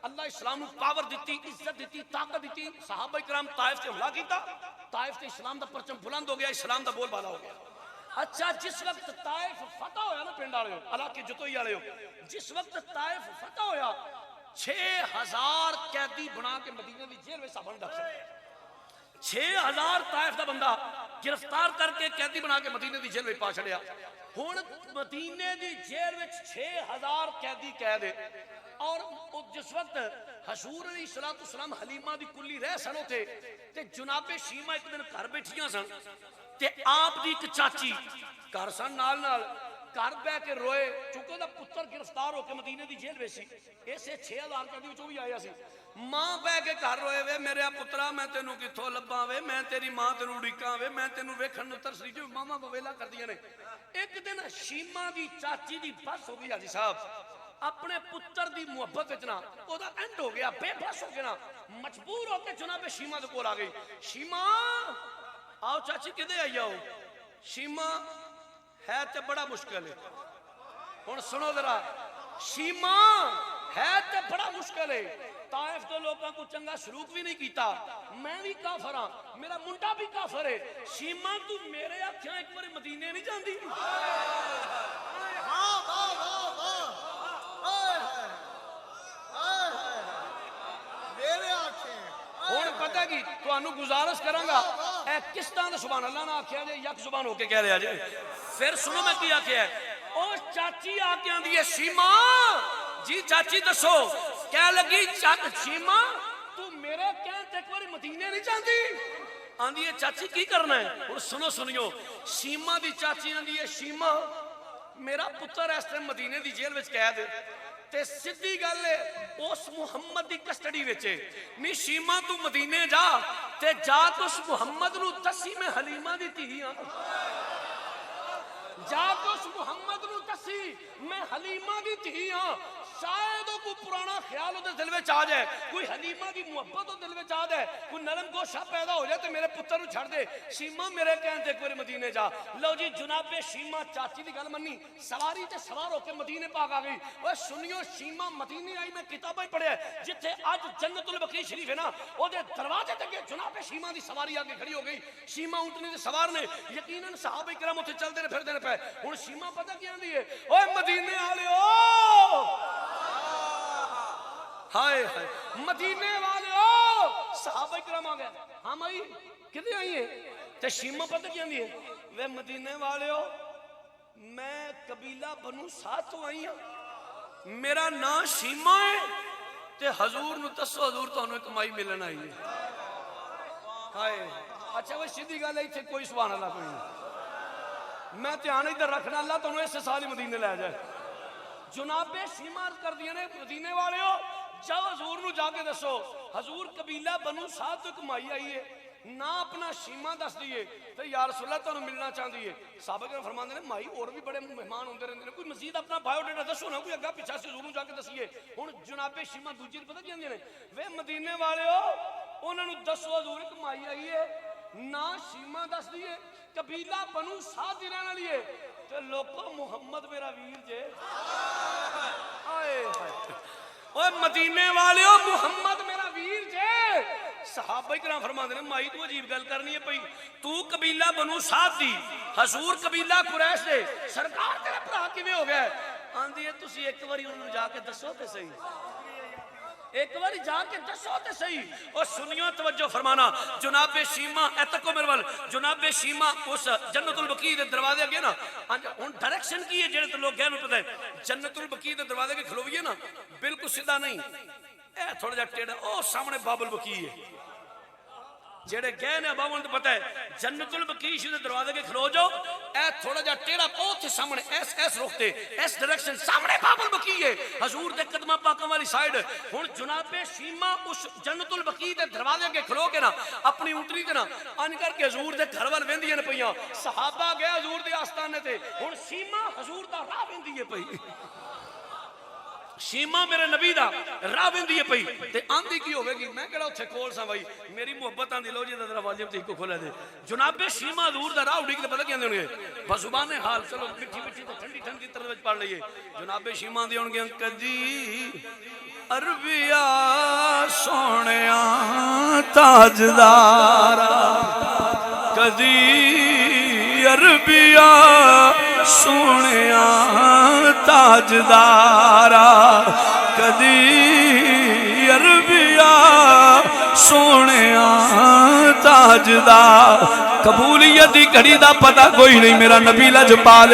اللہ اسلام کو پاور دیتی عزت دیتی طاقت دیتی صحابہ کرام طائف سے حملہ کیتا طائف سے اسلام دا پرچم بلند ہو گیا اسلام دا بول بالا ہو گیا اچھا جس وقت طائف فتح ہویا نا پنڈ والے علاقے جتوئی والے جس وقت طائف فتح ہویا 6000 قیدی بنا کے مدینے دی جیل وچ بند رکھ سکتے 6000 طائف دا بندہ گرفتار کر کے قیدی بنا کے مدینے دی جیل وچ پا چھڑیا ہن مدینے دی جیل وچ 6000 قیدی قید ہے، اور جس وقت حضور علیہ الصلوۃ والسلام حلیمہ دی کلی رہ سن اوتھے تے جناب شیمہ ایک دن گھر بیٹھیاں سن تے آپ دی ایک چاچی گھر سن نال گھر بہ کے روئے، چونکہ دا پتر گرفتار ہو کے مدینے دی جیل وچ سی، اسے 6000 قیدی وچوں بھی آیا سی، ماں بہ کے گھر روئے وے میرے پترا میں تینوں کتھوں لباں وے، میں تیری ماں تینوں اڑیکاں وے، میں تینوں ویکھن نوں ترسدی جو ماما بویلا کردیاں نے۔ ایک دن شیمہ دی چاچی دی بس ہو گئی حاجی صاحب، اپنے پتر دی محبت وچ نا او دا اینڈ ہو گیا، بے بس ہو گیا نا، مجبور ہو کے جناب شیمہ دے کول آ گئی، شیمہ آؤ چاچی کدے آئی آؤ، شیمہ ہے تے بڑا مشکل ہے، ہن سنو ذرا، شیمہ ہے تے بڑا مشکل ہے، طائف تو لوگوں کو چنگا سلوک بھی نہیں کیتا، میں بھی کافر ہاں، میرا منڈا بھی کافر ہے، شیمہ تو میرے آکھیاں ایک بار مدینے نہیں جاندی؟ ہوں پتہ کی تمہیں گزارش کروں گا، اے کس طرح سبحان اللہ نہ آخیا جائے، یک زبان ہو کے کہہ رہا جائے، پھر سنو میں کی آخیا ہے، او چاچی آکے آندھی ہے شیمہ، جی چاچی دسو، کہہ لگی شیمہ تو میرے کہن تے ایک بار مدینے نہیں جاندی؟ آندھی ہے چاچی کی کرنا ہے؟ اور سنو سنیو، شیمہ دی چاچی آندھی ہے شیمہ میرا پتر اس طرح مدینے دی جیل وچ قید ہے تے سدھی گل ہے اس محمد دی کسٹڈی وچ نہیں، شیمہ تو مدینے جا تے جا تو اس محمد نو دسی میں حلیمہ دی تھی ہاں، جا تو اس محمد نو دسی میں حلیمہ دی تھی ہاں، شاید کوئی پرانا خیال ہوتے دل میں آ جائے، کوئی حلیمہ کی محبت ہو دل میں آ جائے، کوئی نرم گوشہ پیدا ہو جائے تو میرے پتر نو چھڑ دے، شیمہ میرے کہن تے ایک بار مدینے جا۔ لو جی جناب شیمہ چاچی دی گل منی، سواری تے سوار ہو کے مدینے پاک آ گئی۔ وہ سنیو شیمہ مدینے آئی، میں کتابیں پڑھیا ہے جتھے اج جنت البقیع شریف ہے نا، او دے دروازے تے جناب شیمہ دی سواری آ کے کھڑی ہو گئی، شیمہ اونٹنی دے سوار نے، یقیناً صحابہ کرام اوتھے چلدے پھردے پے، ہن شیمہ پتہ کی آندی ہے، اوے مدینے والےو، ہائے ہائے مدینے والے او، صحابہ کرام آ گئے، ہم آئی کدے آئی ہیں؟ تے شیمہ پتہ کی آندی ہے، وہ مدینے والے او، میں قبیلہ بنو سعد تو آئی ہوں، میرا نام شیمہ ہے، تے حضور نو دسو حضور تو انہوں کمائی ملن آئی ہے۔ ہائے اچھا وہ سیدھی گل ہے، اتھے کوئی سبحان اللہ کوئی نہیں، میں دھیان ادھر رکھنا، اللہ تو انہوں اس سال ہی مدینے لے جائے۔ جناب شیمہ کر دیا نے مدینے والے ہو، جاؤ حضور نو جا کے دسو، حضور قبیلہ بنو سعد تو کمائی آئی ہے، نہ اپنا شیمہ دس دیئے تو یا رسول اللہ تو ملنا چاہن دیئے۔ صحابہ کرام فرماندے نے مائی اور بھی بڑے مہمان ہوندے رہندے نے، کوئی مزید اپنا بایو ڈیٹا دسو نا، کوئی اگا پیچھا سے حضور نو جا کے دسیے۔ ہن جناب شیمہ دوجی پتہ کی آندے نے، وے مدینے والے ہو، انہاں نو دسو حضور کمائی آئی ہے، نہ شیمہ دس دیئے، قبیلہ بنو سعد دی رہن والی ہے، تے لوگو محمد میرا ویر جے، آئے اوہ مدینے والے ہو محمد میرا ویر جے۔ صحابہ کرام فرماندے نے مائی تو عجیب گل کرنی ہے پئی، تو قبیلہ بنو سعد دی، حضور قبیلہ قریش دے، سرکار تیرے بھرا کیویں ہو گئے؟ آندی ہے تسی ایک باری انہوں جا کے دسو تے صحیح، ایک باری جا کے دسو تے صحیح۔ اور سنیو توجہ فرمانا، جناب شیمہ ایتکو میرے وال، جناب شیمہ اس جنت البقیع دے دروازے اگے نا، ان ڈائریکشن کی ہے جڑے تو لوگ گئے میں پتہ ہے، جنت البقیع دے دروازے کے کھلوئیے نا، بالکل سیدھا نہیں، اے تھوڑا جا ٹیڑھا، او سامنے باب البقیع ہے، جڑے گئے نے بابوں تو پتہ ہے جنت البقیع دے دروازے کے کھلو جاؤ، اے تھوڑا جا ٹیڑھا بہت سامنے ایس رختے ایس ڈائریکشن سامنے باب البقیع ہے، حضور دے قدمہ پاکاں والی سائیڈ۔ ہن جناب شیمہ اس جنت البقیع دے دروازے کے کھلو کے نا اپنی اونٹنی تے نا ان کر کے حضور دے گھر وال ویندیاں نے پیاں، صحابہ گئے حضور دے آستانے تے، ہن شیمہ حضور دا راہ ویندی ہے پئی، شیمہ میرے نبی دا راہ ویندی ہے پئی، تے آندھی کی ہوگے گی میں کہڑا اتھے کھول سا بھائی، میری محبت آندھی لو جی دا ذرا واجب تے کو کھولے دے، جناب شیمہ حضور دا راہ اڑی کے پتہ کیا اندے ہونگے بزبان حال، چلو مٹھی مٹھی تے ٹھنڈی ٹھنڈی طرح وچ پڑھ لئیے، جناب شیمہ دی ہونگے کدی عربیہ سونیاں تاجدارا، کدی عربیہ سونیاں تاجدارا، کدی عربیہ سونیاں تاجدار، قبولیت دی گھڑی دا پتہ کوئی نہیں میرا نبی لجپال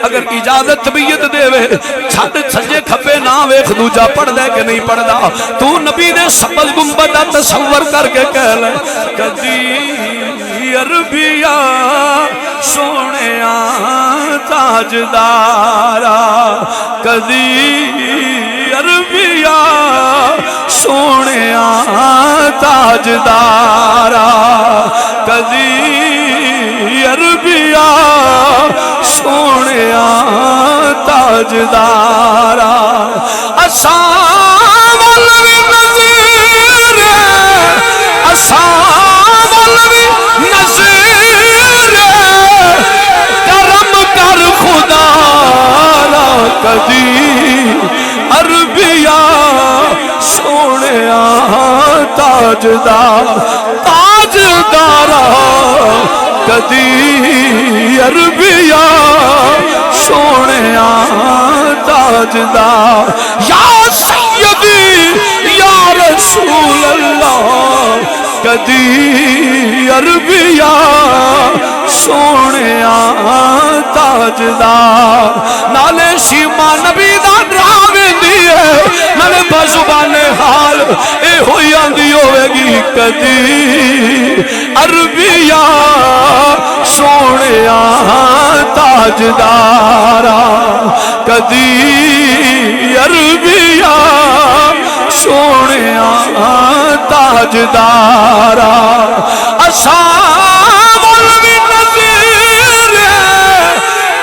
اگر اجازت طبیعت دے وے چھڈ سجے کھبے نہ ویکھ دوجا پڑھدا کہ نہیں پڑھدا تو نبی دے سبز گنبد دا تصور کر کے کہہ لے کدی عربیا سونیا تاجدارا کدی عربیا سونیا تاجدارا کدی عربیا سونیا تاجدارا اساں ولوی نظیر اساں ولوی نظیر کرم کر خدا را کدی عربیا سونیا تاجدار تاجدارا کدی عربیا سونیا تاجدار یا سیدی یا رسول اللہ کدی عربیا سونیا تاجدار نالے شیما نبی دا ڈراویں دیئے نالے بزبان حال اے ہوئی آندی ہوئے گی کدی عربیا سونیا تاجدارا کدی عربیا سونیا تاجدارا اساں مولوی نظیر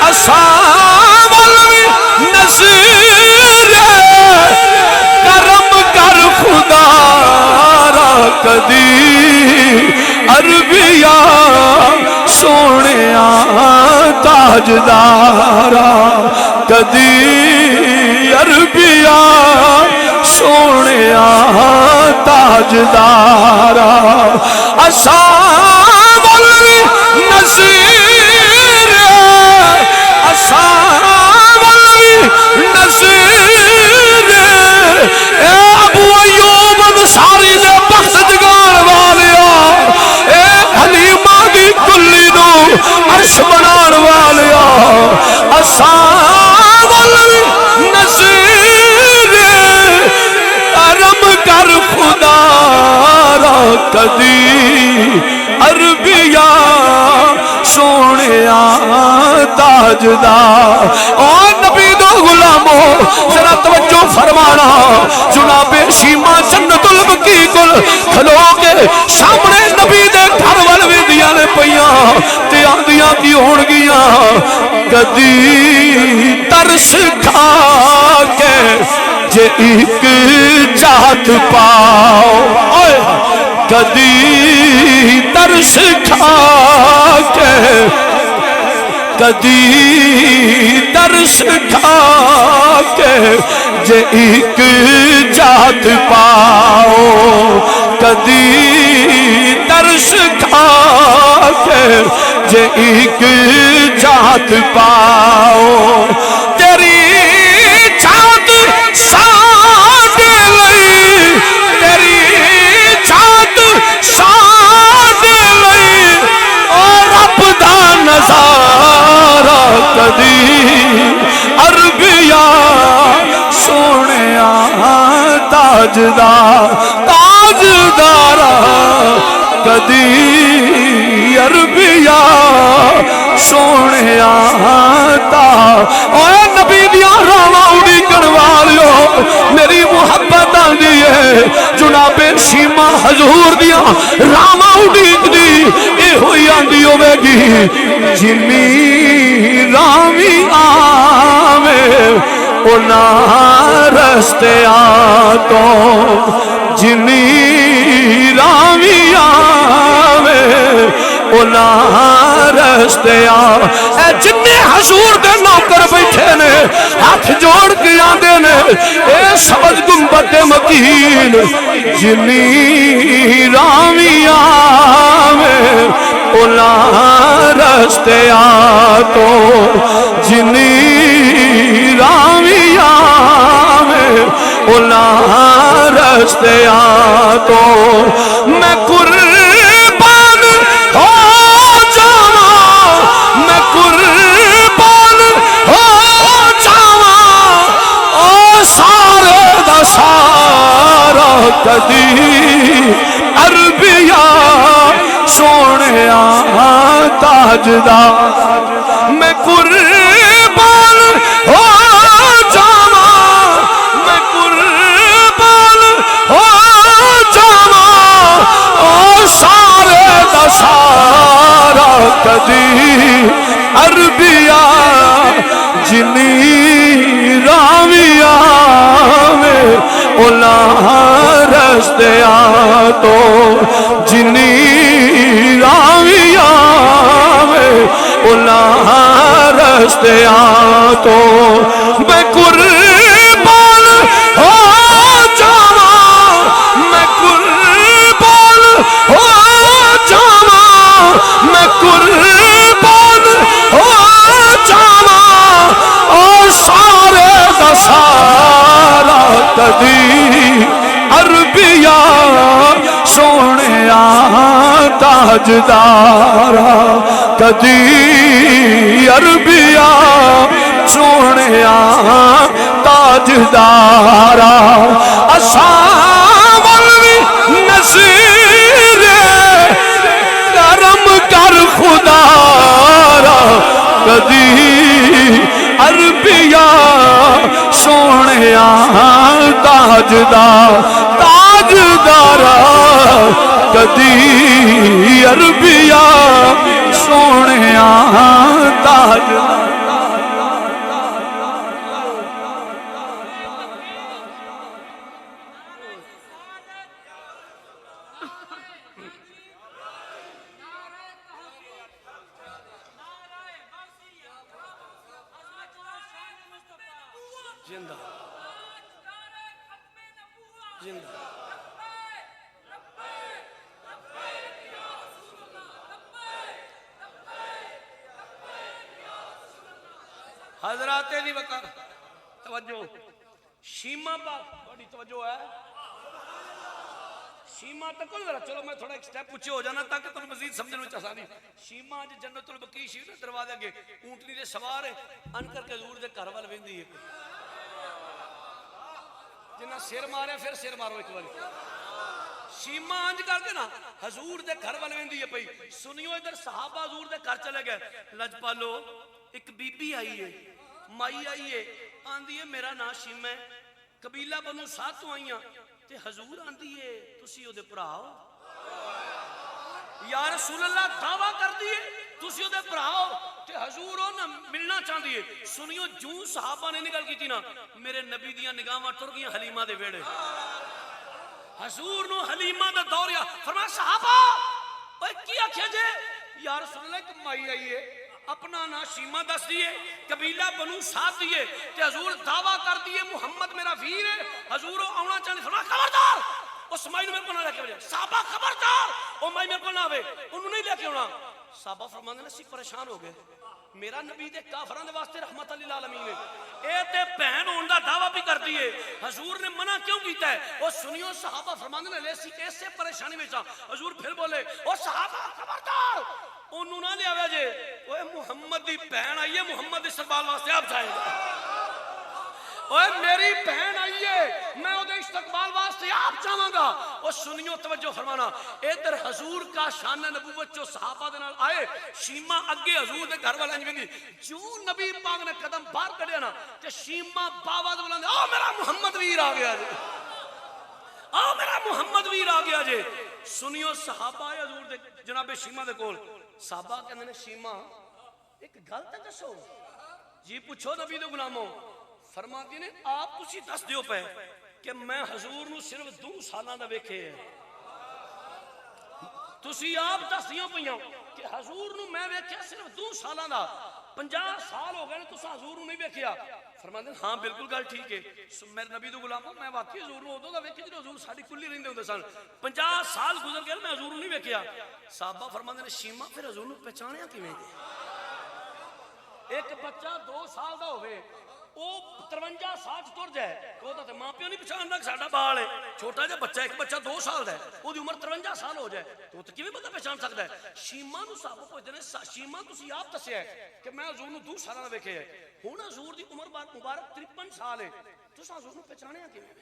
اساں مولوی نظیر کرم کر خدا را کدی عربیا سونیا تاجدارا کدی عربیا سونیا تاجدارا اساں مولوی نظیر اساں مولوی نظیر اے ابو ایوب انصاری دے بخت جگان والیا اے حلیمہ دی کلی نو عرش بنان والیا اساں مولوی نظیر کرم کر خدا را کدی عربیا سونیا تاجدار او نبی دو غلامو ذرا توجہ فرمانا جناب شیما جنت البقیع کل کھلو کے سامنے نبی دے گھر وال ویندیاں نے پیاں تے آندیاں کی ہون گیاں کدی ترس کھا کے جے ایک جات پاؤ کدی ترس کھا کے کدی ترس کھا کے جے ایک جات پاؤ کدی ترس کھا کے جے ایک جات پاؤ تیری جات ساتھ لئی تیری جات ساتھ لئی اور رب دا نظارہ کدی عربیا سونیا تاجدار تاجدارا کدی عربیا سونیا تا اوے نبی دیاں راواں اڑیکن والیو میری محبت آندی ہے جناب شیما حضور دیاں راواں اڑیک دی اے ہوئی آندی ہوے گی جنی راوی آوے اونا رستے آتو جنی راوی آوے اونا رستے آ اے جننے حضور دے نوکر بیٹھے نے ہاتھ جوڑ کے آندے نے اے سبز گنبد مکین جنی راوی آوے اونا رستے آتو جنی راوی آوے اونا رستے آتو میں قربان ہو کدی عربیا سونے تاجدار میں قربان ہو جاواں میں قربان ہو جاواں او سارے دا سارا کدی عربیا جنی راویاں میں اولا رستیاں تو جنی راویاں میں اولا رستیاں تو میں قربان ہو جاواں میں قربان ہو جاواں میں قربان ہو جاواں او سارے دا سارا کدی عربیا سونے تاجدارا کدی عربیا سونے تاجدارا اساں ولوی نصیر کرم کر خدا را کدی عربیا سونے تاجدار تاجدارا کدی عربیا سونے تاجدار زندہ زندہ حضرات دی وقت توجہ شیما پاک بڑی توجہ ہے شیما تک کوئی ذرا چلو میں تھوڑا ایک سٹیپ پوچھے ہو جانا تاکہ تمہیں مزید سمجھنے میں آسانی شیما جو جنت البقیع شیف نے دروازے کے اونٹنی دے سوار ہے ان کر کے حضور دے گھر وال ویندی ہے جنہ سر مارے پھر سر مارو ایک بار شیما انج کر کے نا حضور دے گھر وال ویندی ہے پئی سنیو ادھر صحابہ حضور دے گھر چلے گئے لجپالو ایک بی بی آئی ہے مائی آئی ہے آندھی ہے میرا نام شیما ہے قبیلہ بنو سات تو آئیاں تے حضور آندھی ہے تسی او دے پراؤ یا رسول اللہ دعویٰ کر دیئے تسی او دے پراؤ تے حضور او نا ملنا چاہ دیئے سنیو جو صحابہ نے نکل کی تھی نا میرے نبی دیاں نگاہاں ٹر گیاں حلیمہ دے ویڑے حضور نو حلیمہ دا دوریا فرمایا صحابہ اوے کیا کیا جے یا رسول اللہ ایک مائی آئی ہے اپنا نا شیما دس دیئے قبیلہ بنو ساتھ دیئے کہ حضور دعویٰ کر دیئے محمد میرا ویر ہے حضور آونا چاہنے فرمایا خبردار اس مائی نے میرے کو نہ لے کے بجائے صحابہ خبردار او مائی میرے کو نہ آوے انہوں نہیں لے کے ہونا صحابہ فرمانے نے سی پریشان ہو گئے میرا نبی دے کافران دے واسطے رحمت اللہ العالمین ہے اے تے بہن ہون دا دعویٰ بھی کر دیئے حضور نے منع کیوں کیتا ہے وہ سنیو صحابہ فرمانے نے لے سی ایسے پریشانی میں چاہ حضور پھر بولے او صحابہ خبردار انہوں نہ لے آوے جے اوہ محمد دی بہن آئیے محمد دی استقبال واسطے آپ جائے گا اوہ میری بہن آئیے میں او دے استقبال واسطے آپ جاواں گا او سنیو توجہ فرمانا ادھر حضور کا شان نبوت جو صحابہ دے نال آئے شیما اگے حضور دے گھر والا نہیں جو نبی پاک نے قدم باہر کڈیا نا تے شیما باواز بلاندے او میرا محمد ویر آ گیا جی او میرا محمد ویر آ گیا جی سنیو صحابہ آئے حضور دے جناب شیما دے کول صحابہ کہنے نے شیما ایک گل تے دسو جی پوچھو نبی دے غلاموں فرماتی نے آپ تسی دس دیو پہ کہ میں حضور نو صرف 2 سالاں دا ویکھے ہے تسی آپ دس دیو پئیاں کہ حضور نو میں ویکھیا صرف 2 سالاں دا 50 سال ہو گئے تساں حضور نو نہیں ویکھیا فرماتے ہیں ہاں بالکل گل ٹھیک ہے میرے نبی دے غلام میں واقعی حضور نو ادوں دا ویکھیا جے حضور ساڈی کلی رہندے ہوندے سن 50 سال گزر گئے میں حضور نو نہیں ویکھیا صحابہ فرماتے ہیں شیما پھر حضور نو پہچانیا کیویں ایک بچہ 2 سال دا ہوئے وہ 53 سال ٹر جائے وہ تو ماں پیو نہیں پہچاندا کہ ساڈا بال ہے چھوٹا جہا بچہ ایک بچہ 2 سال دا ہے وہ دی عمر 53 سال ہو جائے تو کیویں بندہ پہچان سکدا ہے شیما نو صحابہ پوچھدے نے شیما تسی آپ دسیا ہے کہ میں حضور نو 2 سال دا ویکھیا ہے ہن حضور دی عمر مبارک 53 سال ہے تساں حضور نو پہچانیا کیویں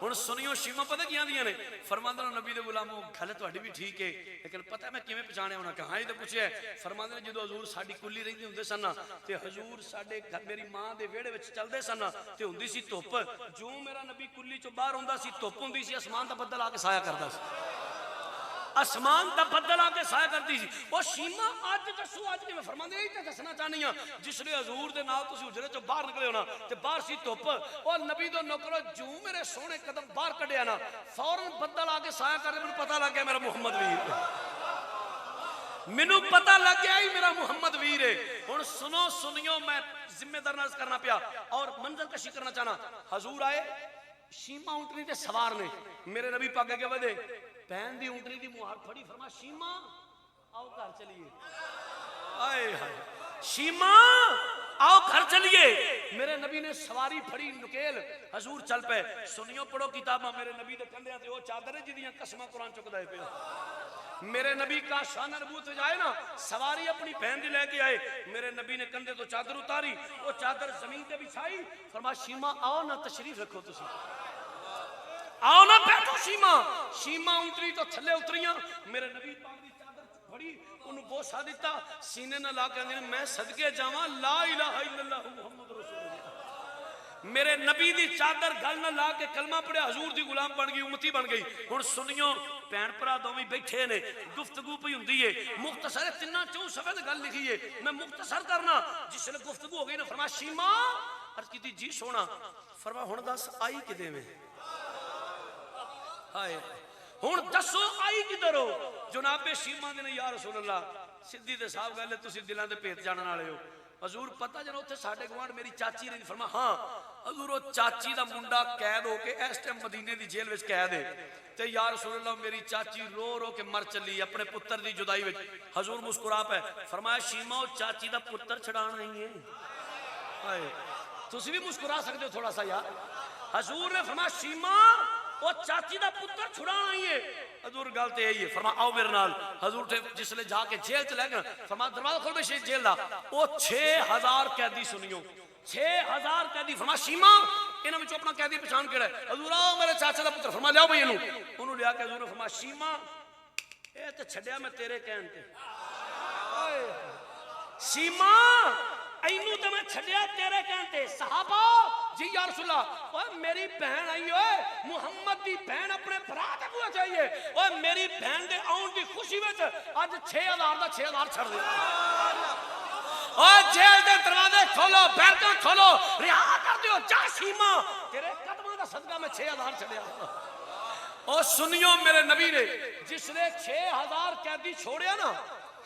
ہن سنیو شیما پتہ کیاں دیاں نے فرماندے نے نبی دے غلامو گل تہاڈی بھی ٹھیک ہے لیکن پتہ میں کیویں پہچانیا انہاں کہاں تے پوچھیا فرماندے نے جدوں حضور ساڈی کلی رہندے ہوندے سن تے حضور ساڈے گھر میری ماں دے ویڑے وچ چلدے سن تے ہوندی سی دھوپ جو میرا نبی کلی چوں باہر ہوندا سی دھوپ ہوندی سی آسمان دا بدل آ کے سایہ کردا سی آسمان دا بدل آ کے سایہ کرتی سی وہ شیما اج دسو اج میں فرماندے اے تے دسنا چاہنی ہاں جس لے حضور دے نال تسی حجرے چوں باہر نکلے ہونا تے باہر سی دھوپ او نبی دے نوکر جو میرے سونے قدم باہر کڈیا نا فوراً بدل آ کے سایہ کر مینوں پتہ لگ گیا میرا محمد ویر مینوں پتہ لگ گیا ہی میرا محمد ویر ہے ہن سنو سنیو میں ذمہ دار ناز کرنا پیا اور منظر کشی کرنا چاہنا حضور آئے شیما اونٹنی تے سوار نے میرے نبی پاک کے ودے پہن دی اونٹنی دی مہار پھڑی فرما شیما آؤ گھر چلیے آئے ہائے شیما آؤ گھر چلیے میرے نبی نے سواری پھڑی نکیل حضور چل پے سنیو پڑھو کتاباں میرے نبی دے کندھے تے او چادر جدیاں قسماں قرآن چکدا ہے پیا میرے نبی کا شان نبوت جائے نا سواری اپنی بہن دی لے کے آئے میرے نبی نے کندھے تو چادر اتاری وہ چادر زمین تے بچھائی فرما شیما آؤ نا تشریف رکھو تسی آؤ نا بیٹھو شیما شیما اتری تو تھلے اتریاں میرے نبی پاک دی چادر پھڑی انہوں بوسا دیتا سینے نہ لا کے میں صدقے جاواں لا الہ الا اللہ محمد رسول اللہ میرے نبی دی چادر گل نہ لا کے کلمہ پڑھیا حضور دی غلام بن گئی امتی بن گئی ہن سنیو بہن بھرا دوویں بیٹھے نے گفتگو پئی ہوندی ہے مختصر تینا چوں صفحے تے گل لکھی ہے میں مختصر کرنا جس نے گفتگو ہو گئی نا فرمایا شیما عرض کیتی جی سونا فرمایا ہن دس آئی کدے میں ہائے ہن دسو آئی کدھر ہو جناب شیما نے یا رسول اللہ سیدھی تے صاحب گل ہے تسی دلاں دے بھیت جانن والے ہو حضور پتہ جنوں اوتھے ساڈے گوانڈ میری چاچی رہندی فرما ہاں حضور او چاچی دا منڈا قید ہو کے اس ٹائم مدینے دی جیل وچ قید ہے تے یا رسول اللہ میری چاچی رو رو کے مر چلی اپنے پتر دی جدائی وچ حضور مسکرا پے فرمایا شیما او چاچی دا پتر چھڑان نہیں ہے ہائے تسی بھی مسکرا سکدے ہو تھوڑا سا یار حضور نے فرمایا شیما او چاچی دا پتر چھڑان نہیں ہے حضور گل تے یہی ہے فرما آؤ میرے نال حضور تے جس لے جا کے جیل چ لے گئے فرما دروازہ کھول بے جیل دا او 6000 قیدی سنیو 6000 قیدی فرما شیما انہاں وچ اپنا قیدی پہچان کیڑا ہے حضور آؤ میرے چاچا دا پتر فرما لیاؤ بھائی انہوں لیا کے حضور نے فرما شیما اے تے چھڈیا میں تیرے کہن تے شیما اینو تے میں چھڈیا تیرے کہن تے صحابہ جی یا رسول اللہ اوے میری بہن آئی ہوئے محمد دی بہن اپنے بھرا تے بوا چاہیے اوے میری بہن دے آن دی خوشی وچ اج 6000 دا 6000 چھڑ دے اوے جیل دے دروازے کھولو بیرکاں کھولو رہا کر دیو جا شیما تیرے قدماں دا صدقہ میں 6000 چھڈیا او سنیو میرے نبی نے جس نے 6000 قیدی چھوڑیا نا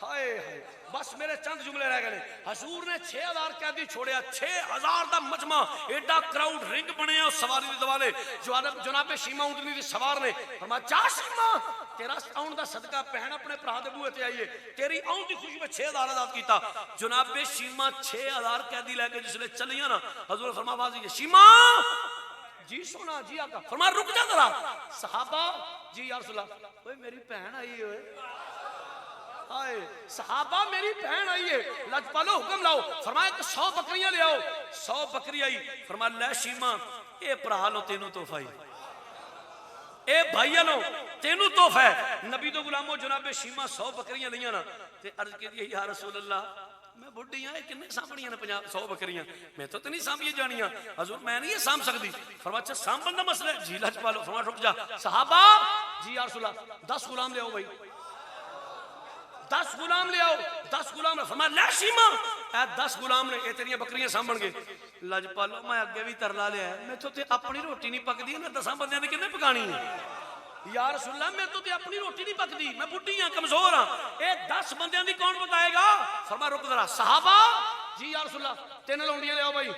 ہائے ہائے بس میرے چند جملے رہ گئے حضور نے 6000 قیدی چھوڑیا 6000 دا مجمع ایڈا کراؤڈ رنگ بنیا سواری دے دوالے جناب شیما اونٹنی دی سوار نے فرمایا جا شیما تیرا آن دا صدقہ بہن اپنے بھرا دے بوئے تے آئیے تیری آن دی خوشی میں 6000 آزاد کیتا جناب شیما 6000 قیدی لے کے جس نے چلیاں نا حضور نے فرمایا واضح شیما جی سونا جی آقا فرمایا رک جا ذرا صحابہ جی یا رسول اللہ اوے میری بہن آئی ہوئے آئے صحابہ میری بہن آئی ہے لجپالو حکم لاؤ فرمایا کہ 100 بکریاں لے آؤ 100 بکری آئی فرمایا لے شیما اے پرا لو تینوں تحفہ آئی اے بھائیاں لو تینوں تحفہ ہے نبی تو غلامو جناب شیما 100 بکریاں لیاں نا تے عرض کی دی یا رسول اللہ میں بڑھیاں اے کنے سامبڑیاں نے 100 بکریاں میں تو نہیں سامبھیے جانیاں حضور میں نہیں یہ سامب سکتی فرمایا اچھا سامبھن دا مسئلہ ہے جی لجپالو فرمایا رک جا صحابہ جی یا رسول اللہ 10 غلام لے آؤ بھائی 10 غلام لے آؤ 10 غلام نے فرمایا لے شیما اے 10 غلام نے اے تیریاں بکریاں سامبھن گے لجپالو میں اگے بھی ترلا لیا ہے میں تو تے اپنی روٹی نہیں پکدی نا 10 بندیاں دی کنے پکانی ہے یا رسول اللہ میں تو تے اپنی روٹی نہیں پکدی میں بڈھی ہاں کمزور ہاں اے 10 بندیاں دی کون بتائے گا فرمایا رک ذرا صحابہ جی یا رسول اللہ 3 لونڈیاں لے آؤ بھائی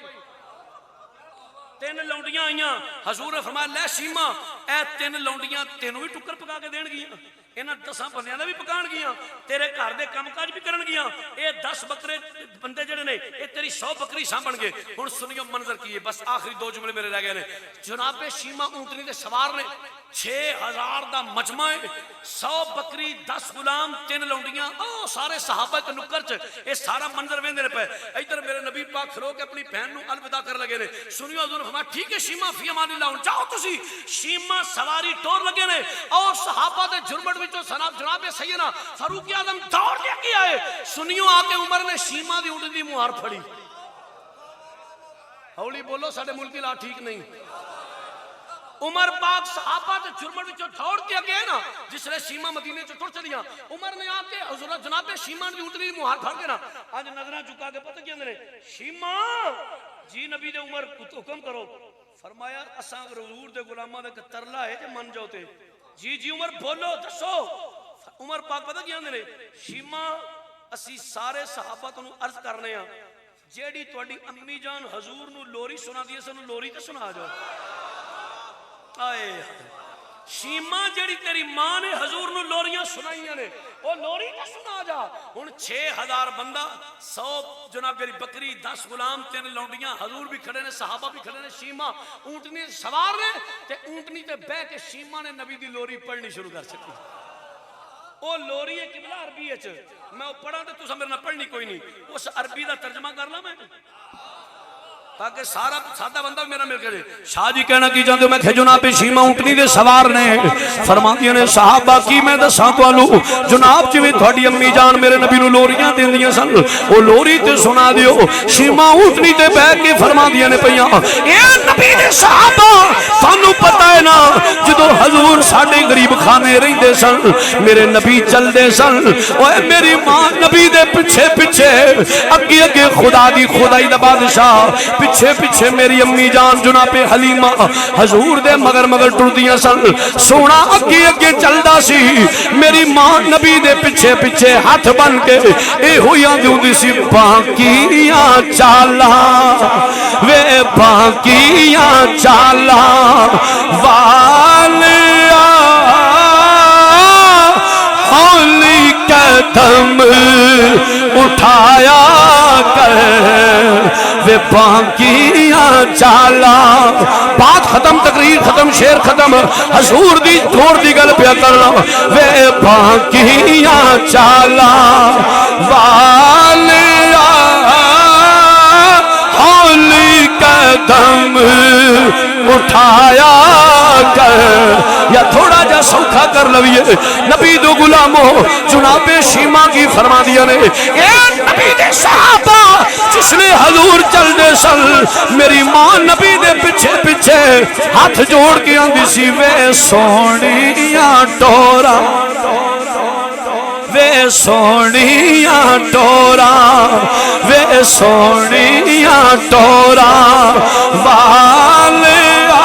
3 لونڈیاں آئیاں حضور نے فرمایا لے شیما اے 3 لونڈیاں تینوں بھی ٹکر پکا کے دین گیاں انہاں 10 بندیاں دا بھی پکان گیاں تیرے گھر دے کام کاج بھی کرن گیاں اے 10 بکرے بندے جڑے نے اے تیری 100 بکری سامبھن گے ہن سنیو منظر کی ہے بس آخری 2 جملے میرے رہ گئے نے جناب شیما اونٹنی دے سوار نے 6000 دا مجمع 100 بکری 10 غلام 3 لونڈیاں او سارے صحابہ تے نکر چ اے سارا منظر ویندے پے ادھر میرے نبی پاک کھلو کے اپنی بہن نو الوداع کر لگے نے سنیو حضور فرمایا ٹھیک ہے شیما فی امان اللہ جاؤ تسی شیما سواری ٹور لگے نے اور صحابہ دے جرمٹ وچوں جناب سیدنا فاروق اعظم دوڑ کے کی آئے سنیو آ کے عمر نے شیما دی اونٹ دی مہار پھڑی ہولی بولو ساڈے ملک دی لا ٹھیک نہیں عمر پاک صحابہ تے جرمٹ وچوں دوڑ کے گئے نا جس نے شیما مدینے چ ٹر چلیاں عمر نے آ کے حضرت جناب شیما دی اونٹ دی مہار پھڑ کے نا اج نظراں جھکا کے پتہ کیندے نے شیما جی نبی دے عمر حکم کرو فرمایا اساں حضور دے غلاماں دا ترلا ہے تے من جاؤ تے جی جی عمر بولو دسو عمر پاک پتہ کیندے نے شیما اسی سارے صحابہ تانوں عرض کرنے ہاں جیڑی تہاڈی امی جان حضور نو لوری سنا دی سانو لوری تے سنا جاؤ آئے شیما جیڑی تیری ماں نے حضور نو لوریاں سنائیاں نے وہ لوری تے سنا جا ہن 6000 بندہ 100 جناب میری بکری 10 غلام 3 لونڈیاں حضور بھی کھڑے نے صحابہ بھی کھڑے نے شیما اونٹنی سوار نے تے اونٹنی تے بہ کے شیما نے نبی دی لوری پڑھنی شروع کر سکی وہ لوری ہے قبلہ عربی ہے میں پڑھا تے تساں میرے نال پڑھنی کوئی نہیں اس عربی دا ترجمہ کر لاں میں تاکہ سارا سادہ بندہ میرا مل کے شاہ جی کہنا کی جاندے میں کہ جناب شیما اونٹنی دے سوار نے فرماندیاں نے صحابہ کی میں دساں تانوں جناب جویں تہاڈی امی جان میرے نبی نو لوریاں دیندیاں سن او لوری تے سنا دیو شیما اونٹنی تے بیٹھ کے فرماندیاں نے پیاں اے نبی دے صحابہ تانوں پتہ ہے نا جدوں حضور ساڈے غریب خانے رہندے سن میرے نبی چلدے سن اوے میری ماں نبی دے پیچھے پیچھے اگے اگے خدا دی خدائی دا بادشاہ پیچھے پیچھے میری امی جان جناب حلیمہ حضور دے مگر مگر ٹردیاں سن سونا اگے اگے چلدا سی میری ماں نبی دے پیچھے پیچھے ہاتھ بن کے اے ہویاں دیندی سی باقیاں چالاں وے باقیاں چالاں والیا ہولی قدم اٹھایا کر وے باقیاں چالاں بات ختم تقریر ختم شعر ختم حضور دی تھوڑ دی گل پیا کرنا وے باقیاں چالاں والیا ہولی قدم اٹھایا کر یا تھوڑا جا سوکھا کر لویے نبی دو غلاموں جناب شیما کی فرما دیا نے اے نبی دے صحابہ جس نے حضور چل دے سن میری ماں نبی دے پیچھے پیچھے ہاتھ جوڑ کے آندی سی وے سونیاں ٹورا وے سونیاں ٹورا وے سونیاں ٹورا والیا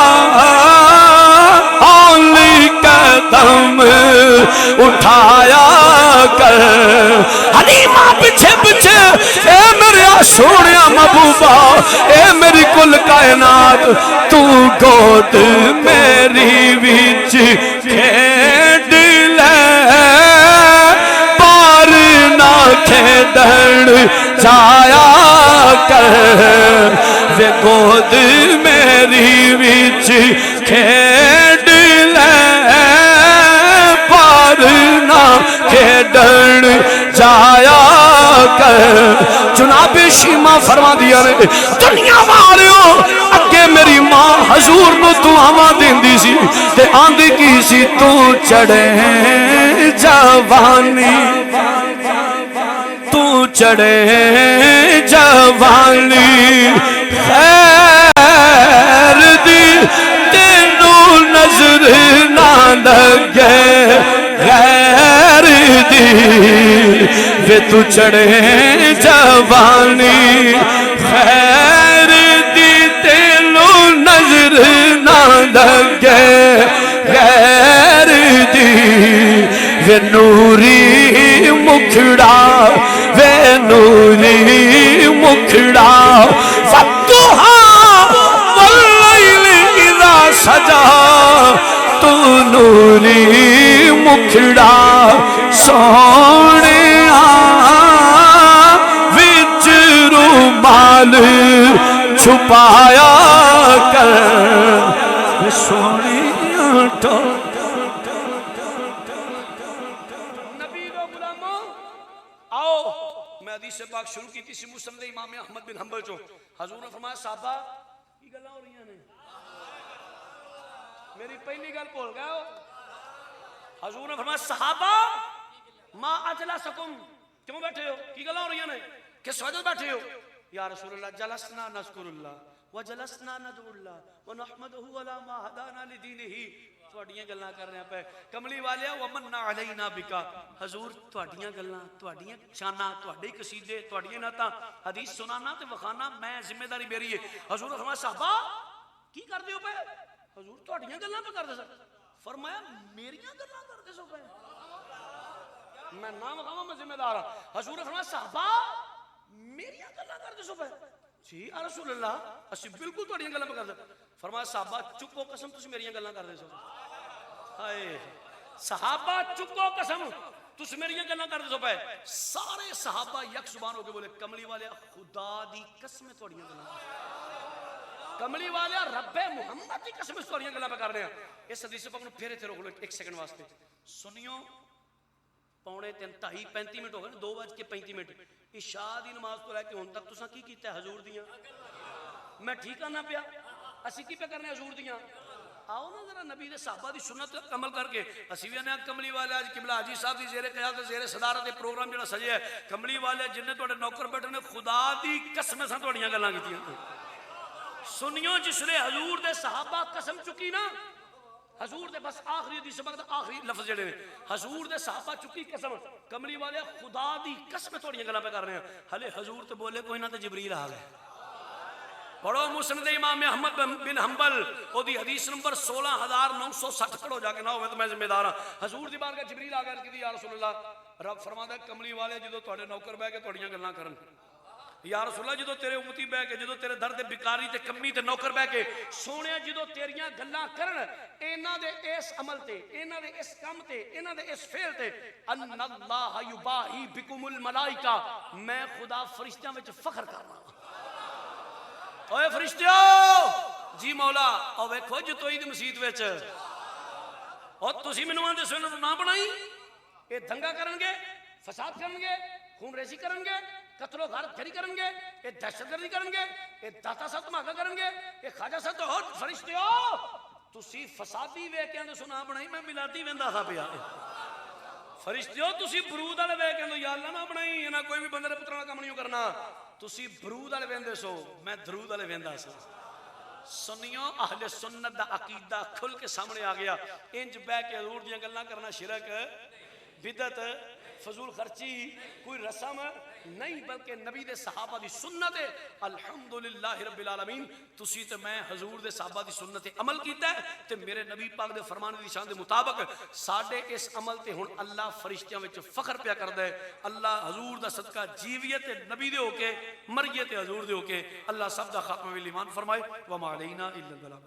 ہولی قدم اٹھایا کر حلیمہ پیچھے پیچھے اے میرے سونیا محبوبہ اے میری کل کائنات تو گود میری وچ کھیڈ لے پار نہ کھیڈن جایا کر وے گود میری وچ کھیڈ لے پار نہ کھیڈن جایا کر جناب شیما فرما دیا نے دنیا والیوں اگے میری ماں حضور نو دعاواں دیندی سی تے آندی کی سی تو چڑھے جوانی تو چڑھے جوانی خیر دی تینوں نظر نہ لگے غیر دی وے تو چڑھے جوانی خیر دی تینوں نظر نہ لگے غیر دی وے نوری مکھڑا وے نوری مکھڑا فتوہا واللیل اذا سجا تو نوری مکھڑا سونیا وچ رومال چھپایا کر سونیا ٹو حدیث پاک شروع کی کسی مسند امام احمد بن حنبل چوں حضور نے فرمایا صحابہ کی گلاں ہو رہی ہیں میری پہلی گل بھول گئے ہو. حضور نے فرمایا صحابہ ما اجلسکم، کیوں بیٹھے ہو؟ کی گلاں ہو رہی ہیں کس وجہ بیٹھے ہو؟ یا رسول اللہ جلسنا نذکر اللہ وجلسنا ندعو اللہ ونحمدہ علی ما ہدانا لدینہ. تواڈیاں گلاں کر رہے ہیں پہ کملی والے ومن علینا بکا. حضور تواڈیاں گلاں، تواڈیاں شاناں، تواڈے قصیدے، تواڈیاں نعتاں حدیث سنانا تے وکھانا میں ذمہ داری میری ہے. حضور نے فرمایا صحابہ کی کردے ہو پہ؟ حضور تواڈیاں گلاں پہ کردے سن. فرمایا میریاں گلاں کردے سو پہ؟ میں نام وکھاواں میں ذمہ دار ہاں. حضور نے فرمایا صحابہ میریاں گلاں کردے سو پہ؟ جی یا رسول اللہ اسی بالکل تواڈیاں گلاں پہ کردے. فرمایا صحابہ چکو قسم تسی میریاں گلاں کردے سو. ہائے صحابہ چکو قسم تس میریاں گلاں کردے سو پے. سارے صحابہ یک زبان ہو کے بولے کملی والے خدا دی قسم تواڈیاں گلاں، کملی والے رب محمد دی قسم تواڈیاں گلاں پہ کر رہے ہیں. اس حدیث پاک نو پھر تے روک لو ایک سیکنڈ واسطے سنیو. 2:35 منٹ ہو گئے 2:35. عشاء دی نماز تو لے کے ہن تک تساں کی کیتا ہے حضور دیاں؟ میں ٹھیک آنا پیا اسی کی پہ کرنے حضور دیاں؟ آؤ نا ذرا نبی دے صحابہ دی سنت عمل کر کے. اسی بھی نے کملی والے اج قبلہ حاجی صاحب دی زیر قیادت زیر صدارت دے پروگرام جڑا سجے ہے کملی والے جن تواڈے نوکر بیٹھے نے خدا دی قسم سے تواڈیاں گلاں کیتیاں. سنیو جس نے حضور دے صحابہ قسم چکی نا حضور دے بس آخری حدیث پاک دا آخری لفظ جڑے نے حضور دے صحابہ چکی قسم کملی والے خدا دی قسم تواڈیاں گلاں پہ کر رہے ہیں. ہلے حضور تے بولے کوئی نہ تے جبریل آ گئے. پڑھو مسند امام احمد بن حنبل او دی حدیث نمبر 16960 پڑھو جا کے نہ ہوئے تو میں ذمہ دار ہاں. حضور دی بارگاہ جبریل آ گئے کہ یا رسول اللہ رب فرماتا ہے کملی والے جدوں تواڈے نوکر بیٹھ کے تواڈیاں گلاں کرن یا رسول اللہ جدوں تیرے امتی بیٹھ کے جدوں تیرے درد بیکاری تے کمی تے نوکر بیٹھ کے سونے جدوں تیریاں گلاں کرن انہاں دے اس عمل تے انہاں دے اس کام تے انہاں دے اس فعل تے ان اللہ یباہی بکم الملائکہ میں خدا فرشتیاں وچ فخر کرنا. اوے فرشتیو جی مولا او ویکھو جتوئی دی مسجد وچ او تسی مینوں آندے سن نہ بنائی اے دنگا کرن گے فساد کرن گے خون ریزی کرن گے قتل و غارت گری کرن گے اے دہشت گردی کرن گے اے داتا صاحب دھماکہ کرن گے اے خواجہ صاحب تو ہو فرشتیو تسی فسادی ویکھ کے آندے سن نہ بنائی میں ملاتی ویندا تھا پیا. فرشتیو تسی برود والے ویکھ کے یا اللہ نہ بنائی نہ کوئی بھی بندے دے پتراں دا کم نہیں کرنا. تسی برود والے ویندے سو میں درود والے ویندا سو. سنیو اہل سنت دا عقیدہ کھل کے سامنے آ گیا. انج بہ کے حضور دیاں گلاں کرنا شرک بدعت فضول خرچی کوئی رسم نہیں بلکہ نبی دے صحابہ دی سنت ہے. الحمدللہ رب العالمین تسی تے میں حضور دے صحابہ دی سنت عمل کیتا ہے تے میرے نبی پاک دے فرمان دی شان دے مطابق ساڈے اس عمل تے ہن اللہ فرشتیاں وچ فخر پیا کردا ہے. اللہ حضور دا صدقہ جیویے تے نبی دے ہو کے مریے تے حضور دے ہو کے اللہ سب دا خاتمہ ایمان فرمائے. وما علینا الا البلاغ.